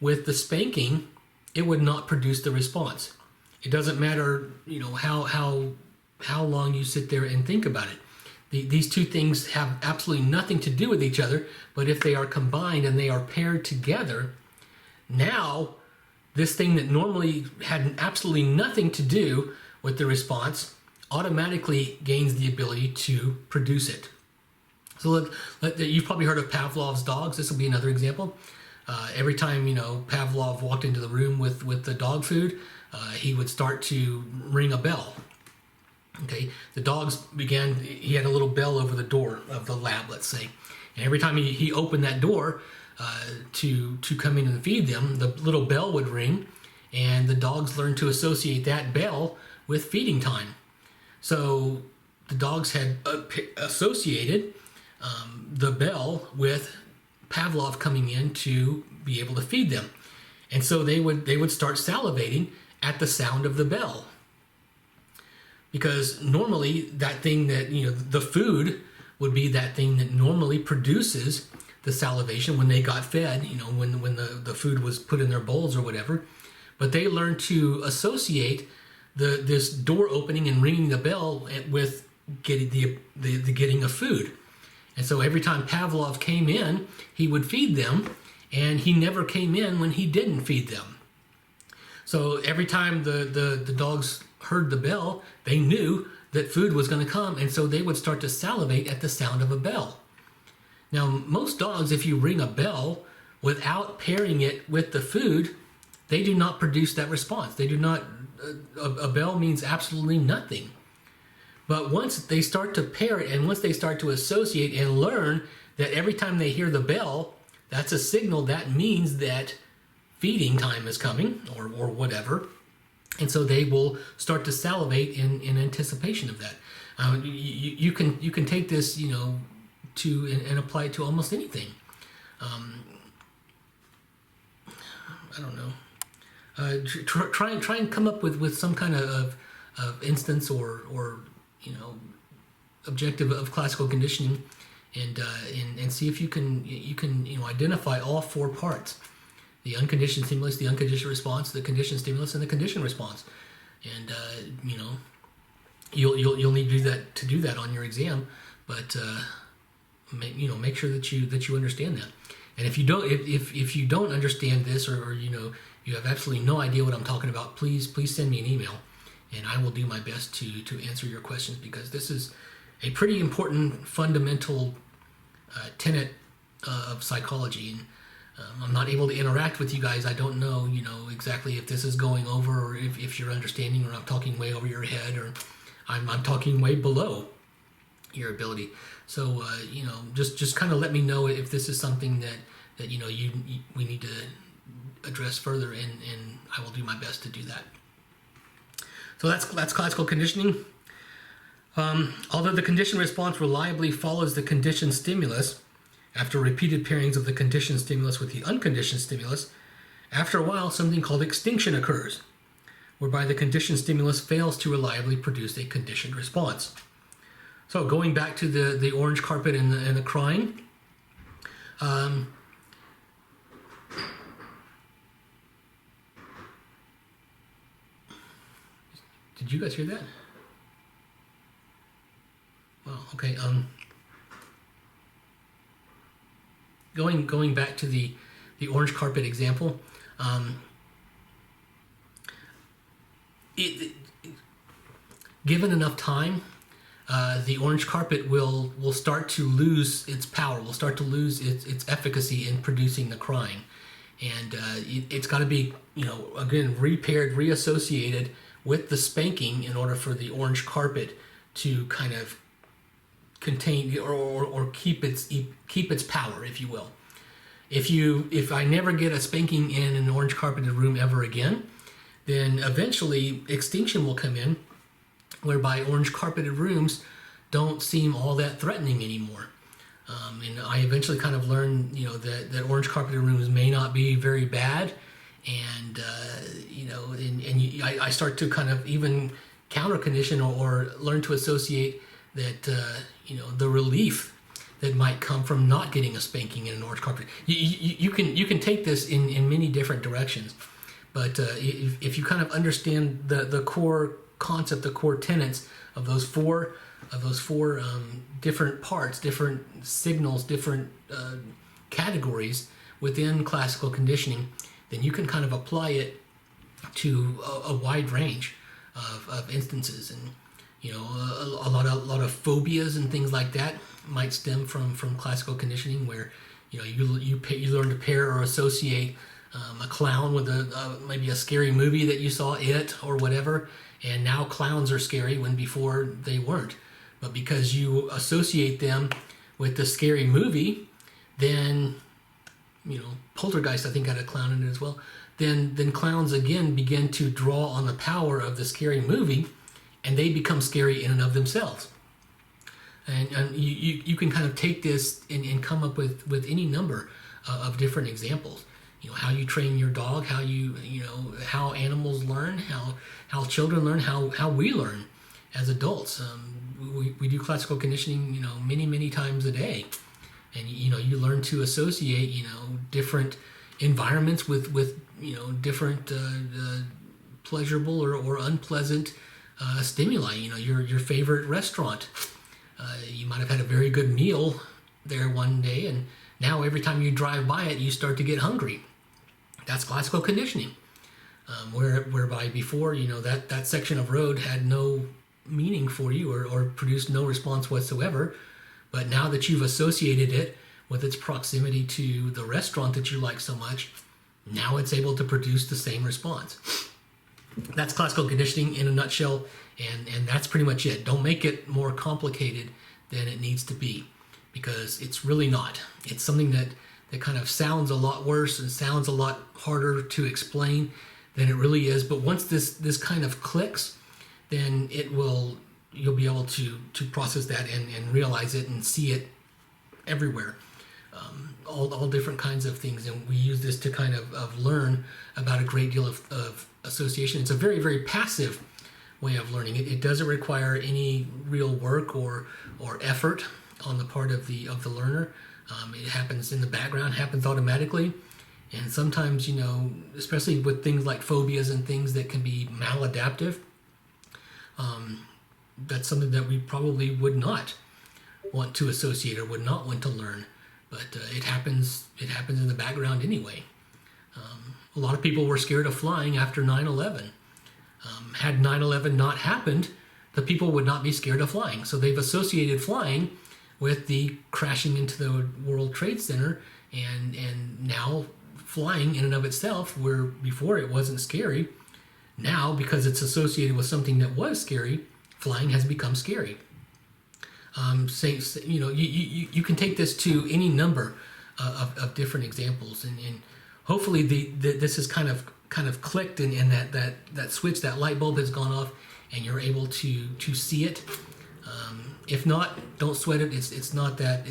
with the spanking, it would not produce the response. It doesn't matter, how long you sit there and think about it. These two things have absolutely nothing to do with each other, but if they are combined and they are paired together, now this thing that normally had absolutely nothing to do with the response automatically gains the ability to produce it. So you've probably heard of Pavlov's dogs. This will be another example. Every time Pavlov walked into the room with the dog food, he would start to ring a bell. Okay, the dogs he had a little bell over the door of the lab, let's say, and every time he opened that door to come in and feed them, the little bell would ring, and the dogs learned to associate that bell with feeding time. So the dogs had associated the bell with Pavlov coming in to be able to feed them, and so they would start salivating at the sound of the bell. Because normally that thing that, the food would be that thing that normally produces the salivation when they got fed, when the food was put in their bowls or whatever. But they learned to associate this door opening and ringing the bell with getting the getting of food. And so every time Pavlov came in, he would feed them, and he never came in when he didn't feed them. So every time the dogs heard the bell, they knew that food was going to come, and so they would start to salivate at the sound of a bell. Now, most dogs, if you ring a bell without pairing it with the food, they do not produce that response. They do not. A bell means absolutely nothing. But once they start to pair it, and once they start to associate and learn that every time they hear the bell, that's a signal that means that feeding time is coming, or whatever. And so they will start to salivate in anticipation of that. You can take this, to and apply it to almost anything. I don't know. Try and come up with some kind of instance or objective of classical conditioning, and see if you can identify all 4 parts: the unconditioned stimulus, the unconditioned response, the conditioned stimulus, and the conditioned response. And you'll need to do that on your exam, but make sure that you understand that. And if you don't understand this, or you have absolutely no idea what I'm talking about, please send me an email, and I will do my best to answer your questions, because this is a pretty important fundamental tenet of psychology. And I'm not able to interact with you guys. I don't know, exactly if this is going over, or if you're understanding, or I'm talking way over your head, or I'm talking way below your ability. So just kind of let me know if this is something that we need to address further, and I will do my best to do that. So that's classical conditioning. Although the conditioned response reliably follows the conditioned stimulus, after repeated pairings of the conditioned stimulus with the unconditioned stimulus, after a while something called extinction occurs, whereby the conditioned stimulus fails to reliably produce a conditioned response. So going back to the orange carpet and the crying, did you guys hear that? Well, okay. Going back to the orange carpet example, given enough time, the orange carpet will start to lose its power, will start to lose its efficacy in producing the crying, and it's got to be again repaired, reassociated with the spanking in order for the orange carpet to kind of contain or keep its power, if you will. If I never get a spanking in an orange carpeted room ever again, then eventually extinction will come in, whereby orange carpeted rooms don't seem all that threatening anymore. And I eventually kind of learned, that orange carpeted rooms may not be very bad, and I start to kind of even counter condition or learn to associate that the relief that might come from not getting a spanking in an orange carpet. You can take this in many different directions, but if you kind of understand the core concept, the core tenets of those four different parts, different signals, different categories within classical conditioning, then you can kind of apply it to a wide range of instances. And a lot of phobias and things like that might stem from classical conditioning, where you learn to pair or associate a clown with maybe a scary movie that you saw, It or whatever, and now clowns are scary when before they weren't. But because you associate them with the scary movie, then Poltergeist, I think, had a clown in it as well. Then clowns again begin to draw on the power of the scary movie, and they become scary in and of themselves. And you can kind of take this and come up with any number of different examples. How you train your dog, how animals learn, how children learn, how we learn as adults. We do classical conditioning, many times a day, and you learn to associate, different environments with different pleasurable or unpleasant stimuli. Your favorite restaurant. You might have had a very good meal there one day, and now every time you drive by it, you start to get hungry. That's classical conditioning, whereby before, that section of road had no meaning for you or produced no response whatsoever. But now that you've associated it with its proximity to the restaurant that you like so much, now it's able to produce the same response. That's classical conditioning in a nutshell, and that's pretty much it. Don't make it more complicated than it needs to be, because it's really not. It's something that kind of sounds a lot worse and sounds a lot harder to explain than it really is. But once this kind of clicks, then you'll be able to process that and realize it and see it everywhere. All different kinds of things, and we use this to kind of learn about a great deal of association. It's a very, very passive way of learning. It doesn't require any real work or effort on the part of the learner. It happens in the background, happens automatically, and sometimes, especially with things like phobias and things that can be maladaptive, that's something that we probably would not want to associate or would not want to learn. But it happens in the background anyway. A lot of people were scared of flying after 9/11. Had 9/11 not happened, the people would not be scared of flying. So they've associated flying with the crashing into the World Trade Center, and now flying in and of itself, where before it wasn't scary, now because it's associated with something that was scary, flying has become scary. You can take this to any number of different examples, and hopefully this is kind of clicked, and that switch, that light bulb has gone off, and you're able to see it. If not, don't sweat it. It's not that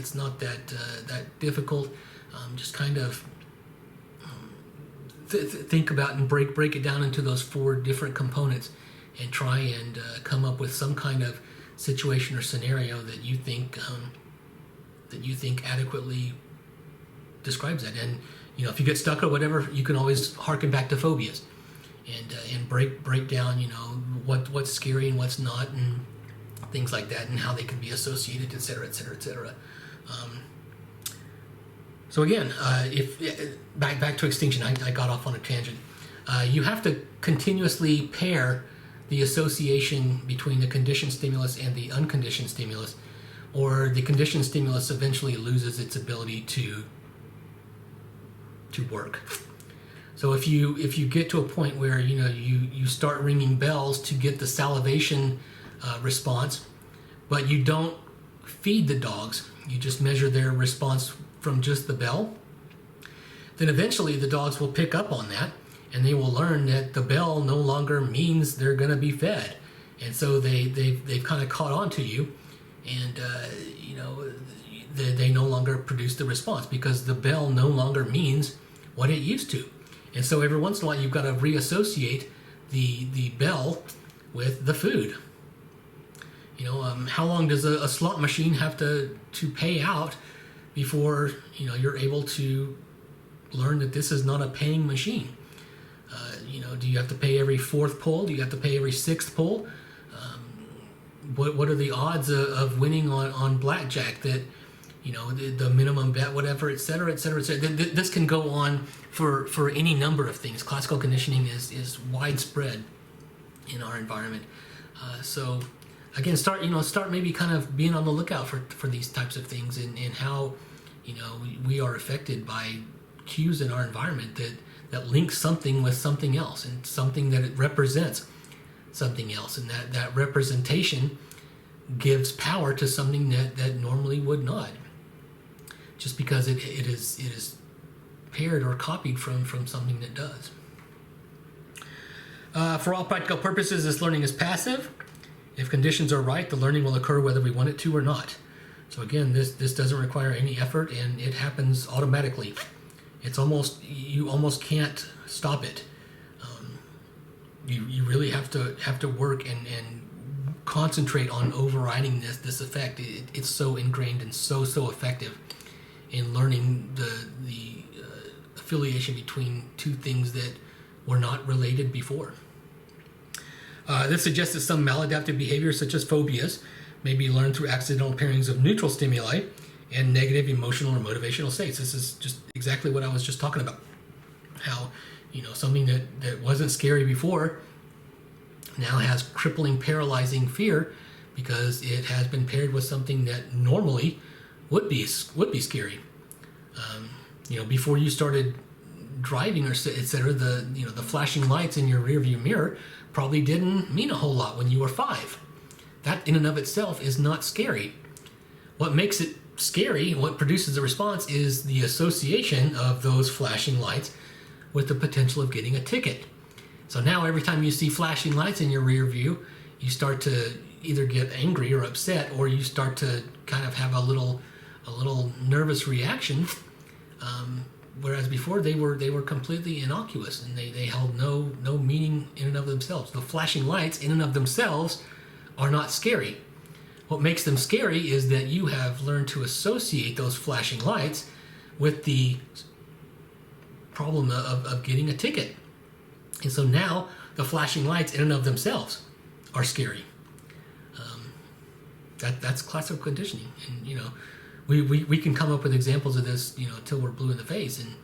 difficult. Just kind of think about and break it down into those 4 different components, and try and come up with some kind of situation or scenario that you think adequately describes it. And if you get stuck or whatever, you can always harken back to phobias and break down what's scary and what's not, and things like that, and how they can be associated, etc., etc., etc. So again, if back to extinction, I got off on a tangent. You have to continuously pair the association between the conditioned stimulus and the unconditioned stimulus, or the conditioned stimulus eventually loses its ability to work. So if you get to a point where you start ringing bells to get the salivation response, but you don't feed the dogs, you just measure their response from just the bell, then eventually the dogs will pick up on that, and they will learn that the bell no longer means they're going to be fed. And so they've kind of caught on to you, and they no longer produce the response because the bell no longer means what it used to. And so every once in a while you've got to reassociate the bell with the food. How long does a slot machine have to pay out before you're able to learn that this is not a paying machine? Do you have to pay every 4th pull? Do you have to pay every 6th pull? What are the odds of winning on blackjack? That the minimum bet, whatever, et cetera, et cetera, et cetera. This can go on for any number of things. Classical conditioning is widespread in our environment. So again, start maybe kind of being on the lookout for these types of things, and how we are affected by cues in our environment that links something with something else, and something that it represents something else, and that representation gives power to something that normally would not, just because it is paired or copied from something that does. For all practical purposes, this learning is passive. If conditions are right, the learning will occur whether we want it to or not. So again, this doesn't require any effort, and it happens automatically. You almost can't stop it. You really have to work and concentrate on overriding this effect. It's so ingrained and so effective in learning the affiliation between 2 things that were not related before. This suggests that some maladaptive behaviors, such as phobias, may be learned through accidental pairings of neutral stimuli and negative emotional or motivational states. This is just exactly what I was just talking about. How something that wasn't scary before now has crippling, paralyzing fear because it has been paired with something that normally would be scary. Before you started driving or etc., the flashing lights in your rearview mirror probably didn't mean a whole lot when you were 5. That in and of itself is not scary. What makes it scary, what produces a response, is the association of those flashing lights with the potential of getting a ticket. So now every time you see flashing lights in your rear view, you start to either get angry or upset, or you start to kind of have a little nervous reaction. Whereas before they were completely innocuous, and they held no meaning in and of themselves. The flashing lights in and of themselves are not scary. What makes them scary is that you have learned to associate those flashing lights with the problem of getting a ticket. And so now the flashing lights in and of themselves are scary. That's classical conditioning. And we can come up with examples of this till we're blue in the face, and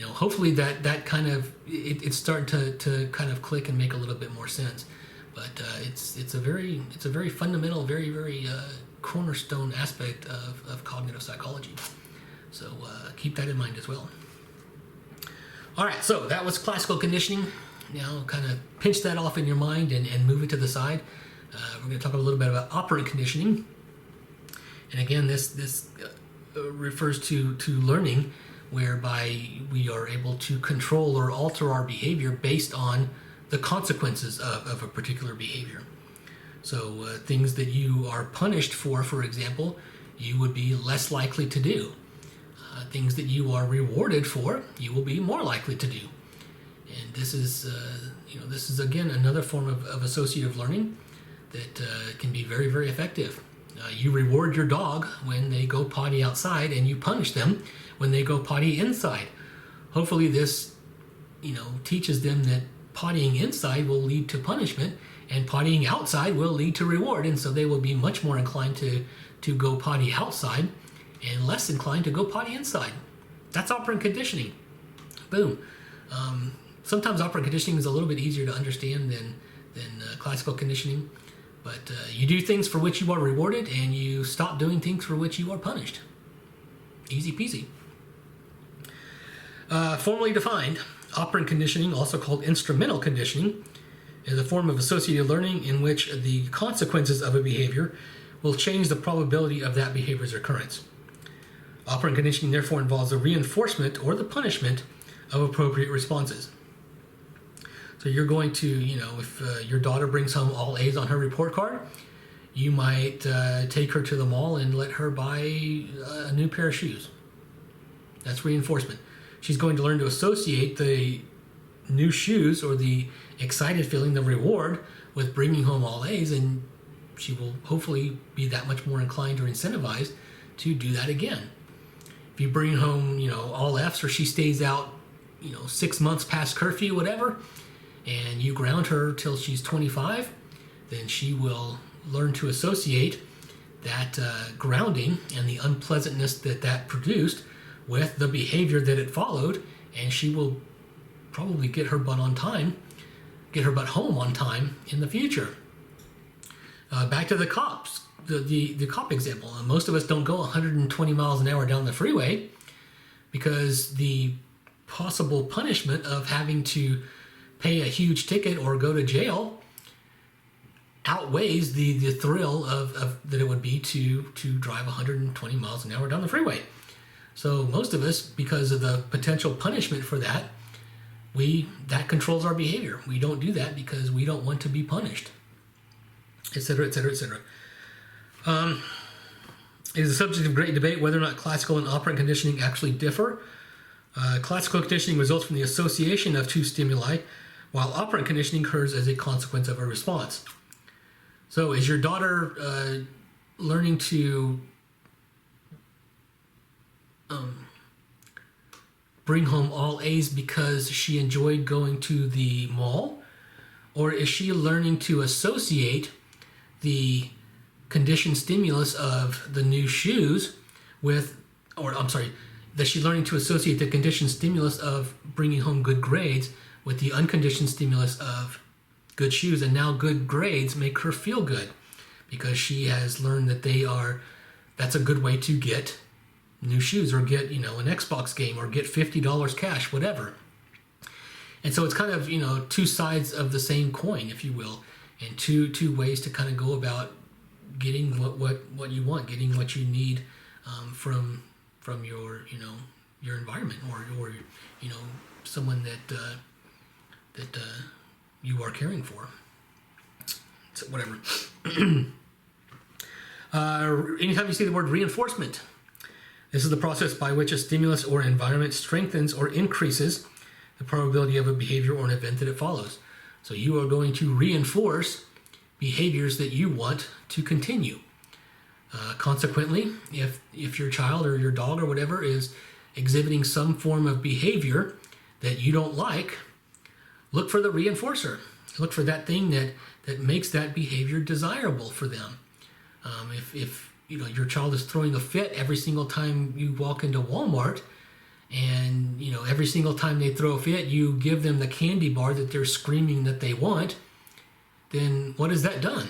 hopefully that kind of it's starting to kind of click and make a little bit more sense. But it's a very fundamental, very cornerstone aspect of cognitive psychology. So keep that in mind as well. All right, so that was classical conditioning. Now kind of pinch that off in your mind and move it to the side. We're going to talk a little bit about operant conditioning. And again, this refers to learning, whereby we are able to control or alter our behavior based on the consequences of a particular behavior. So things that you are punished for example, you would be less likely to do. Things that you are rewarded for, you will be more likely to do. And this is again another form of associative learning that can be very, very effective. You reward your dog when they go potty outside, and you punish them when they go potty inside. Hopefully this, teaches them that pottying inside will lead to punishment, and pottying outside will lead to reward, and so they will be much more inclined to go potty outside and less inclined to go potty inside. That's operant conditioning. Boom. Sometimes operant conditioning is a little bit easier to understand than classical conditioning. But you do things for which you are rewarded, and you stop doing things for which you are punished. Easy peasy. Formally defined, operant conditioning, also called instrumental conditioning, is a form of associative learning in which the consequences of a behavior will change the probability of that behavior's occurrence. Operant conditioning therefore involves the reinforcement or the punishment of appropriate responses. So you're going to, if your daughter brings home all A's on her report card, you might take her to the mall and let her buy a new pair of shoes. That's reinforcement. She's going to learn to associate the new shoes or the excited feeling, the reward, with bringing home all A's, and she will hopefully be that much more inclined or incentivized to do that again. If you bring home, all F's, or she stays out, 6 months past curfew, whatever, and you ground her till she's 25, then she will learn to associate that grounding and the unpleasantness that produced with the behavior that it followed, and she will probably get her butt home on time in the future. Back to the cops, the cop example. Most of us don't go 120 miles an hour down the freeway because the possible punishment of having to pay a huge ticket or go to jail outweighs the thrill of that it would be to drive 120 miles an hour down the freeway. So most of us, because of the potential punishment for that, that controls our behavior. We don't do that because we don't want to be punished, etc., etc., etc. It is a subject of great debate whether or not classical and operant conditioning actually differ. Classical conditioning results from the association of two stimuli, while operant conditioning occurs as a consequence of a response. So is your daughter learning to bring home all A's because she enjoyed going to the mall? Or is she learning to associate the conditioned stimulus of the new shoes is she learning to associate the conditioned stimulus of bringing home good grades with the unconditioned stimulus of good shoes, and now good grades make her feel good because she has learned that that's a good way to get new shoes or get, an Xbox game or get $50 cash, whatever. And so it's kind of, two sides of the same coin, if you will, and two ways to kind of go about getting what you want, getting what you need from your, your environment or someone that you are caring for. So whatever. Anytime you see the word reinforcement, this is the process by which a stimulus or environment strengthens or increases the probability of a behavior or an event that it follows. So you are going to reinforce behaviors that you want to continue. Consequently, if your child or your dog or whatever is exhibiting some form of behavior that you don't like, look for the reinforcer. Look for that thing that makes that behavior desirable for them. If your child is throwing a fit every single time you walk into Walmart, and every single time they throw a fit, you give them the candy bar that they're screaming that they want, then what has that done?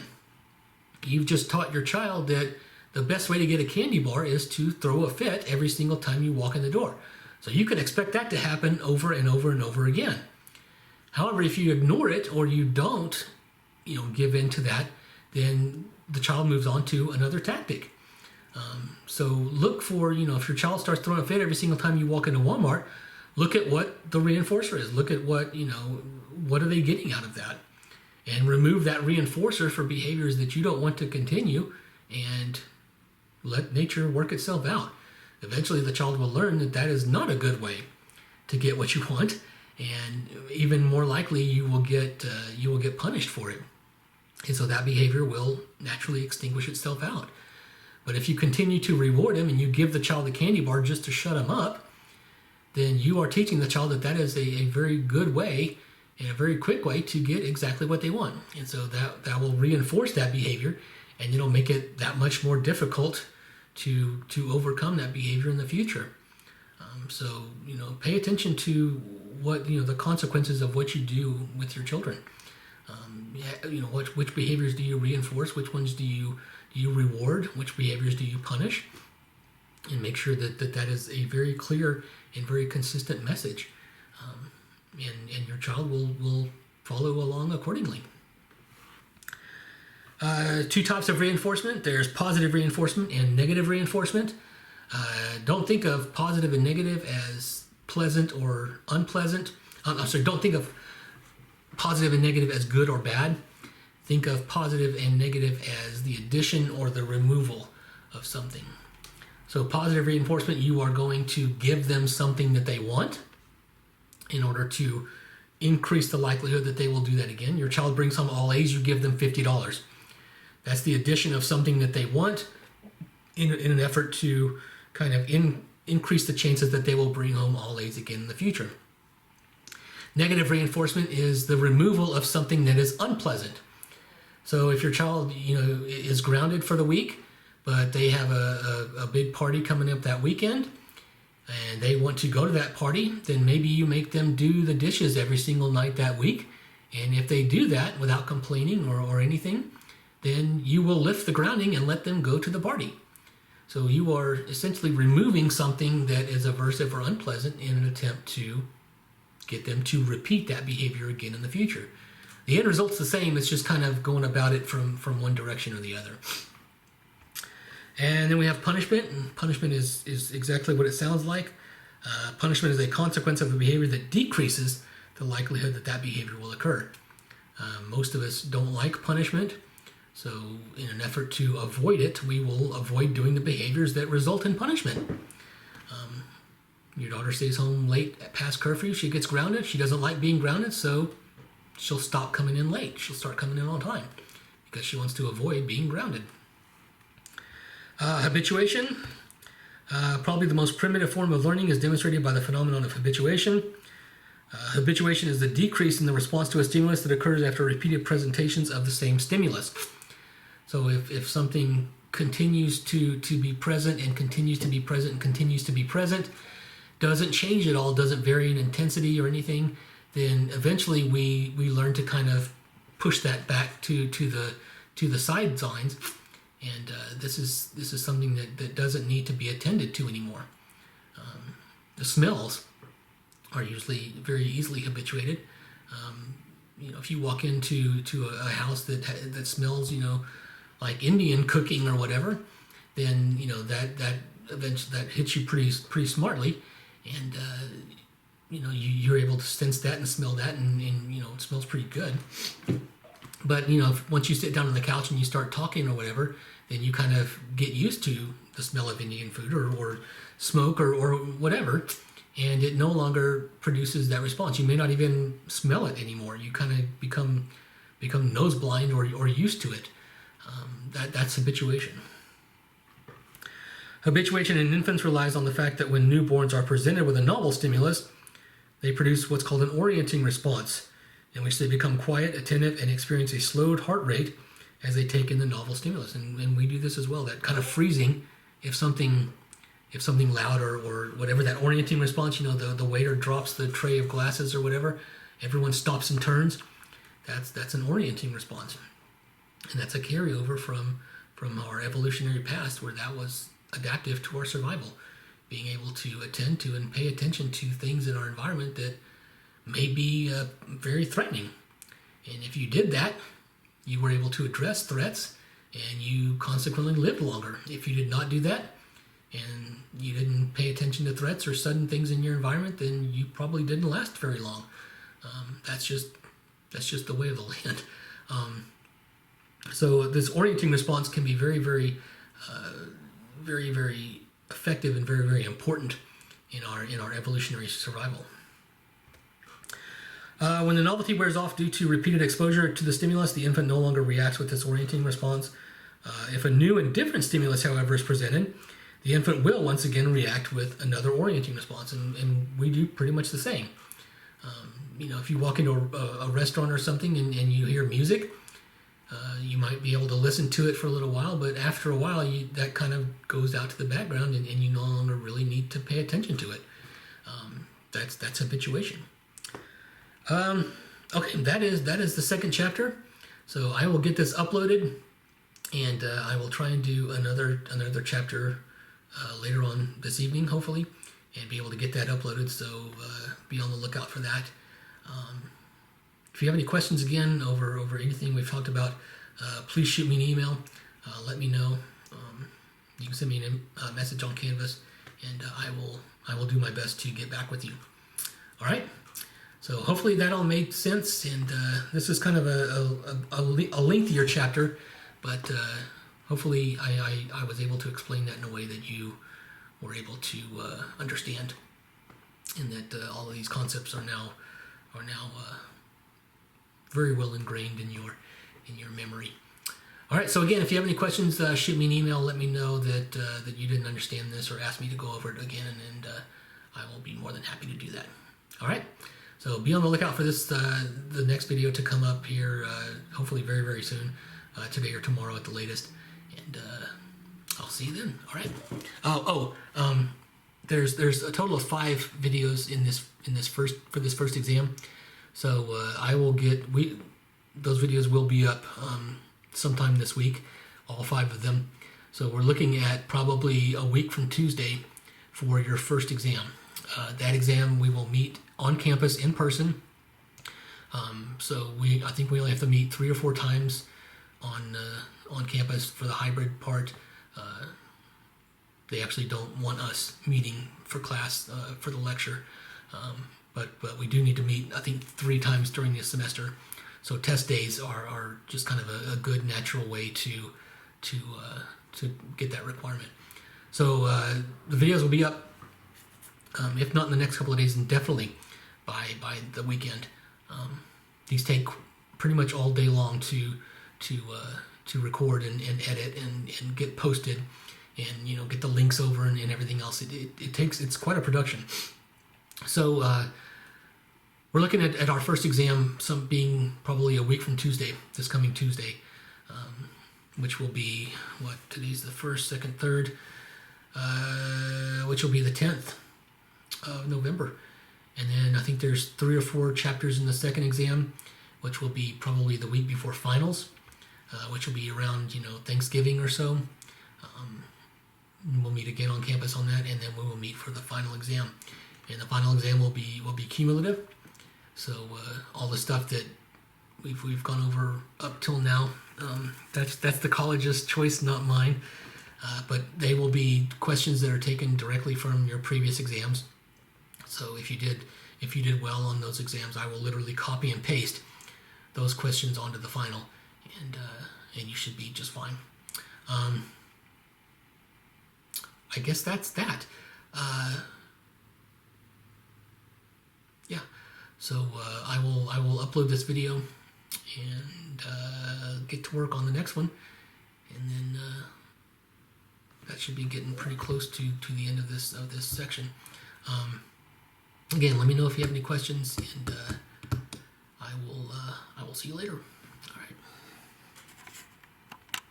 You've just taught your child that the best way to get a candy bar is to throw a fit every single time you walk in the door. So you can expect that to happen over and over and over again. However, if you ignore it or you don't, give in to that, then the child moves on to another tactic. So look for, if your child starts throwing a fit every single time you walk into Walmart, look at what the reinforcer is. Look at what are they getting out of that? And remove that reinforcer for behaviors that you don't want to continue, and let nature work itself out. Eventually the child will learn that that is not a good way to get what you want, and even more likely you will get punished for it. And so that behavior will naturally extinguish itself out. But if you continue to reward him and you give the child a candy bar just to shut him up, then you are teaching the child that that is a very good way and a very quick way to get exactly what they want. And so that will reinforce that behavior, and it'll make it that much more difficult to overcome that behavior in the future. So pay attention to what the consequences of what you do with your children. Which behaviors do you reinforce? Which ones do you reward? Which behaviors do you punish? And make sure that is a very clear and very consistent message. And your child will follow along accordingly. 2 types of reinforcement. There's positive reinforcement and negative reinforcement. Don't think of positive and negative as pleasant or unpleasant. Don't think of positive and negative as good or bad. Think of positive and negative as the addition or the removal of something. So positive reinforcement, you are going to give them something that they want in order to increase the likelihood that they will do that again. Your child brings home all A's, you give them $50. That's the addition of something that they want in an effort to kind of increase the chances that they will bring home all A's again in the future. Negative reinforcement is the removal of something that is unpleasant. So if your child, is grounded for the week, but they have a big party coming up that weekend, and they want to go to that party, then maybe you make them do the dishes every single night that week. And if they do that without complaining or anything, then you will lift the grounding and let them go to the party. So you are essentially removing something that is aversive or unpleasant in an attempt to get them to repeat that behavior again in the future. The end result's the same, it's just kind of going about it from one direction or the other. And then we have punishment, and punishment is exactly what it sounds like. Punishment is a consequence of a behavior that decreases the likelihood that behavior will occur. Most of us don't like punishment, so in an effort to avoid it, we will avoid doing the behaviors that result in punishment. Your daughter stays home late past curfew, she gets grounded, she doesn't like being grounded, so she'll stop coming in late. She'll start coming in on time because she wants to avoid being grounded. Habituation. Probably the most primitive form of learning is demonstrated by the phenomenon of habituation. Habituation is the decrease in the response to a stimulus that occurs after repeated presentations of the same stimulus. So if something continues to be present and continues to be present and continues to be present, doesn't change at all, doesn't vary in intensity or anything, then eventually we learn to kind of push that back to the side signs, and this is something that doesn't need to be attended to anymore. The smells are usually very easily habituated. If you walk into a house that smells, like Indian cooking or whatever, then that eventually that hits you pretty smartly, and you're able to sense that and smell that, and it smells pretty good. But once you sit down on the couch and you start talking or whatever, then you kind of get used to the smell of Indian food or smoke or whatever, and it no longer produces that response. You may not even smell it anymore. You kind of become nose blind or used to it. That's habituation. Habituation in infants relies on the fact that when newborns are presented with a novel stimulus, they produce what's called an orienting response, in which they become quiet, attentive, and experience a slowed heart rate as they take in the novel stimulus. And we do this as well, that kind of freezing if something loud or whatever, that orienting response, the waiter drops the tray of glasses or whatever, everyone stops and turns. That's an orienting response. And that's a carryover from our evolutionary past, where that was adaptive to our survival, being able to attend to and pay attention to things in our environment that may be very threatening. And if you did that, you were able to address threats, and you consequently lived longer. If you did not do that, and you didn't pay attention to threats or sudden things in your environment, then you probably didn't last very long. That's just the way of the land. So this orienting response can be very, very, very, very effective and very, very important in our evolutionary survival. When the novelty wears off due to repeated exposure to the stimulus, the infant no longer reacts with this orienting response. If a new and different stimulus, however, is presented, the infant will once again react with another orienting response, and we do pretty much the same. If you walk into a restaurant or something and you hear music, you might be able to listen to it for a little while, but after a while, that kind of goes out to the background, and you no longer really need to pay attention to it. That's habituation. Okay, that is the second chapter. So I will get this uploaded, and I will try and do another chapter later on this evening, hopefully, and be able to get that uploaded. So be on the lookout for that. If you have any questions again over anything we've talked about, please shoot me an email. Let me know. You can send me a message on Canvas, and I will do my best to get back with you. All right. So hopefully that all made sense, and this is kind of a lengthier chapter, but hopefully I was able to explain that in a way that you were able to understand, and that all of these concepts are now very well ingrained in your memory. All right. So again, if you have any questions, shoot me an email. Let me know that you didn't understand this, or ask me to go over it again, and I will be more than happy to do that. All right. So be on the lookout for this, the next video to come up here, hopefully very, very soon, today or tomorrow at the latest. And I'll see you then. All right. There's a total of 5 videos in this first exam. So I will those videos will be up sometime this week, all 5 of them. So we're looking at probably a week from Tuesday for your first exam. That exam we will meet on campus in person. So I think we only have to meet 3 or 4 times on campus for the hybrid part. They actually don't want us meeting for class for the lecture, but we do need to meet, I think, 3 times during the semester. So test days are just kind of a good natural way to get that requirement. So the videos will be up, if not in the next couple of days, and definitely by the weekend. These take pretty much all day long to record and edit and get posted, and get the links over and everything else. It's quite a production. So we're looking at our first exam, some being probably a week from Tuesday, this coming Tuesday, which will be today's the 1st, 2nd, 3rd, which will be the 10th of November. And then I think there's 3 or 4 chapters in the second exam, which will be probably the week before finals, which will be around Thanksgiving or so. We'll meet again on campus on that, and then we will meet for the final exam. And the final exam will be cumulative. So all the stuff that we've gone over up till now, that's the college's choice, not mine. But they will be questions that are taken directly from your previous exams. So if you did well on those exams, I will literally copy and paste those questions onto the final, and you should be just fine. I guess that's that. Yeah. So I will upload this video and get to work on the next one, and then that should be getting pretty close to the end of this section. Again, let me know if you have any questions, and I will see you later.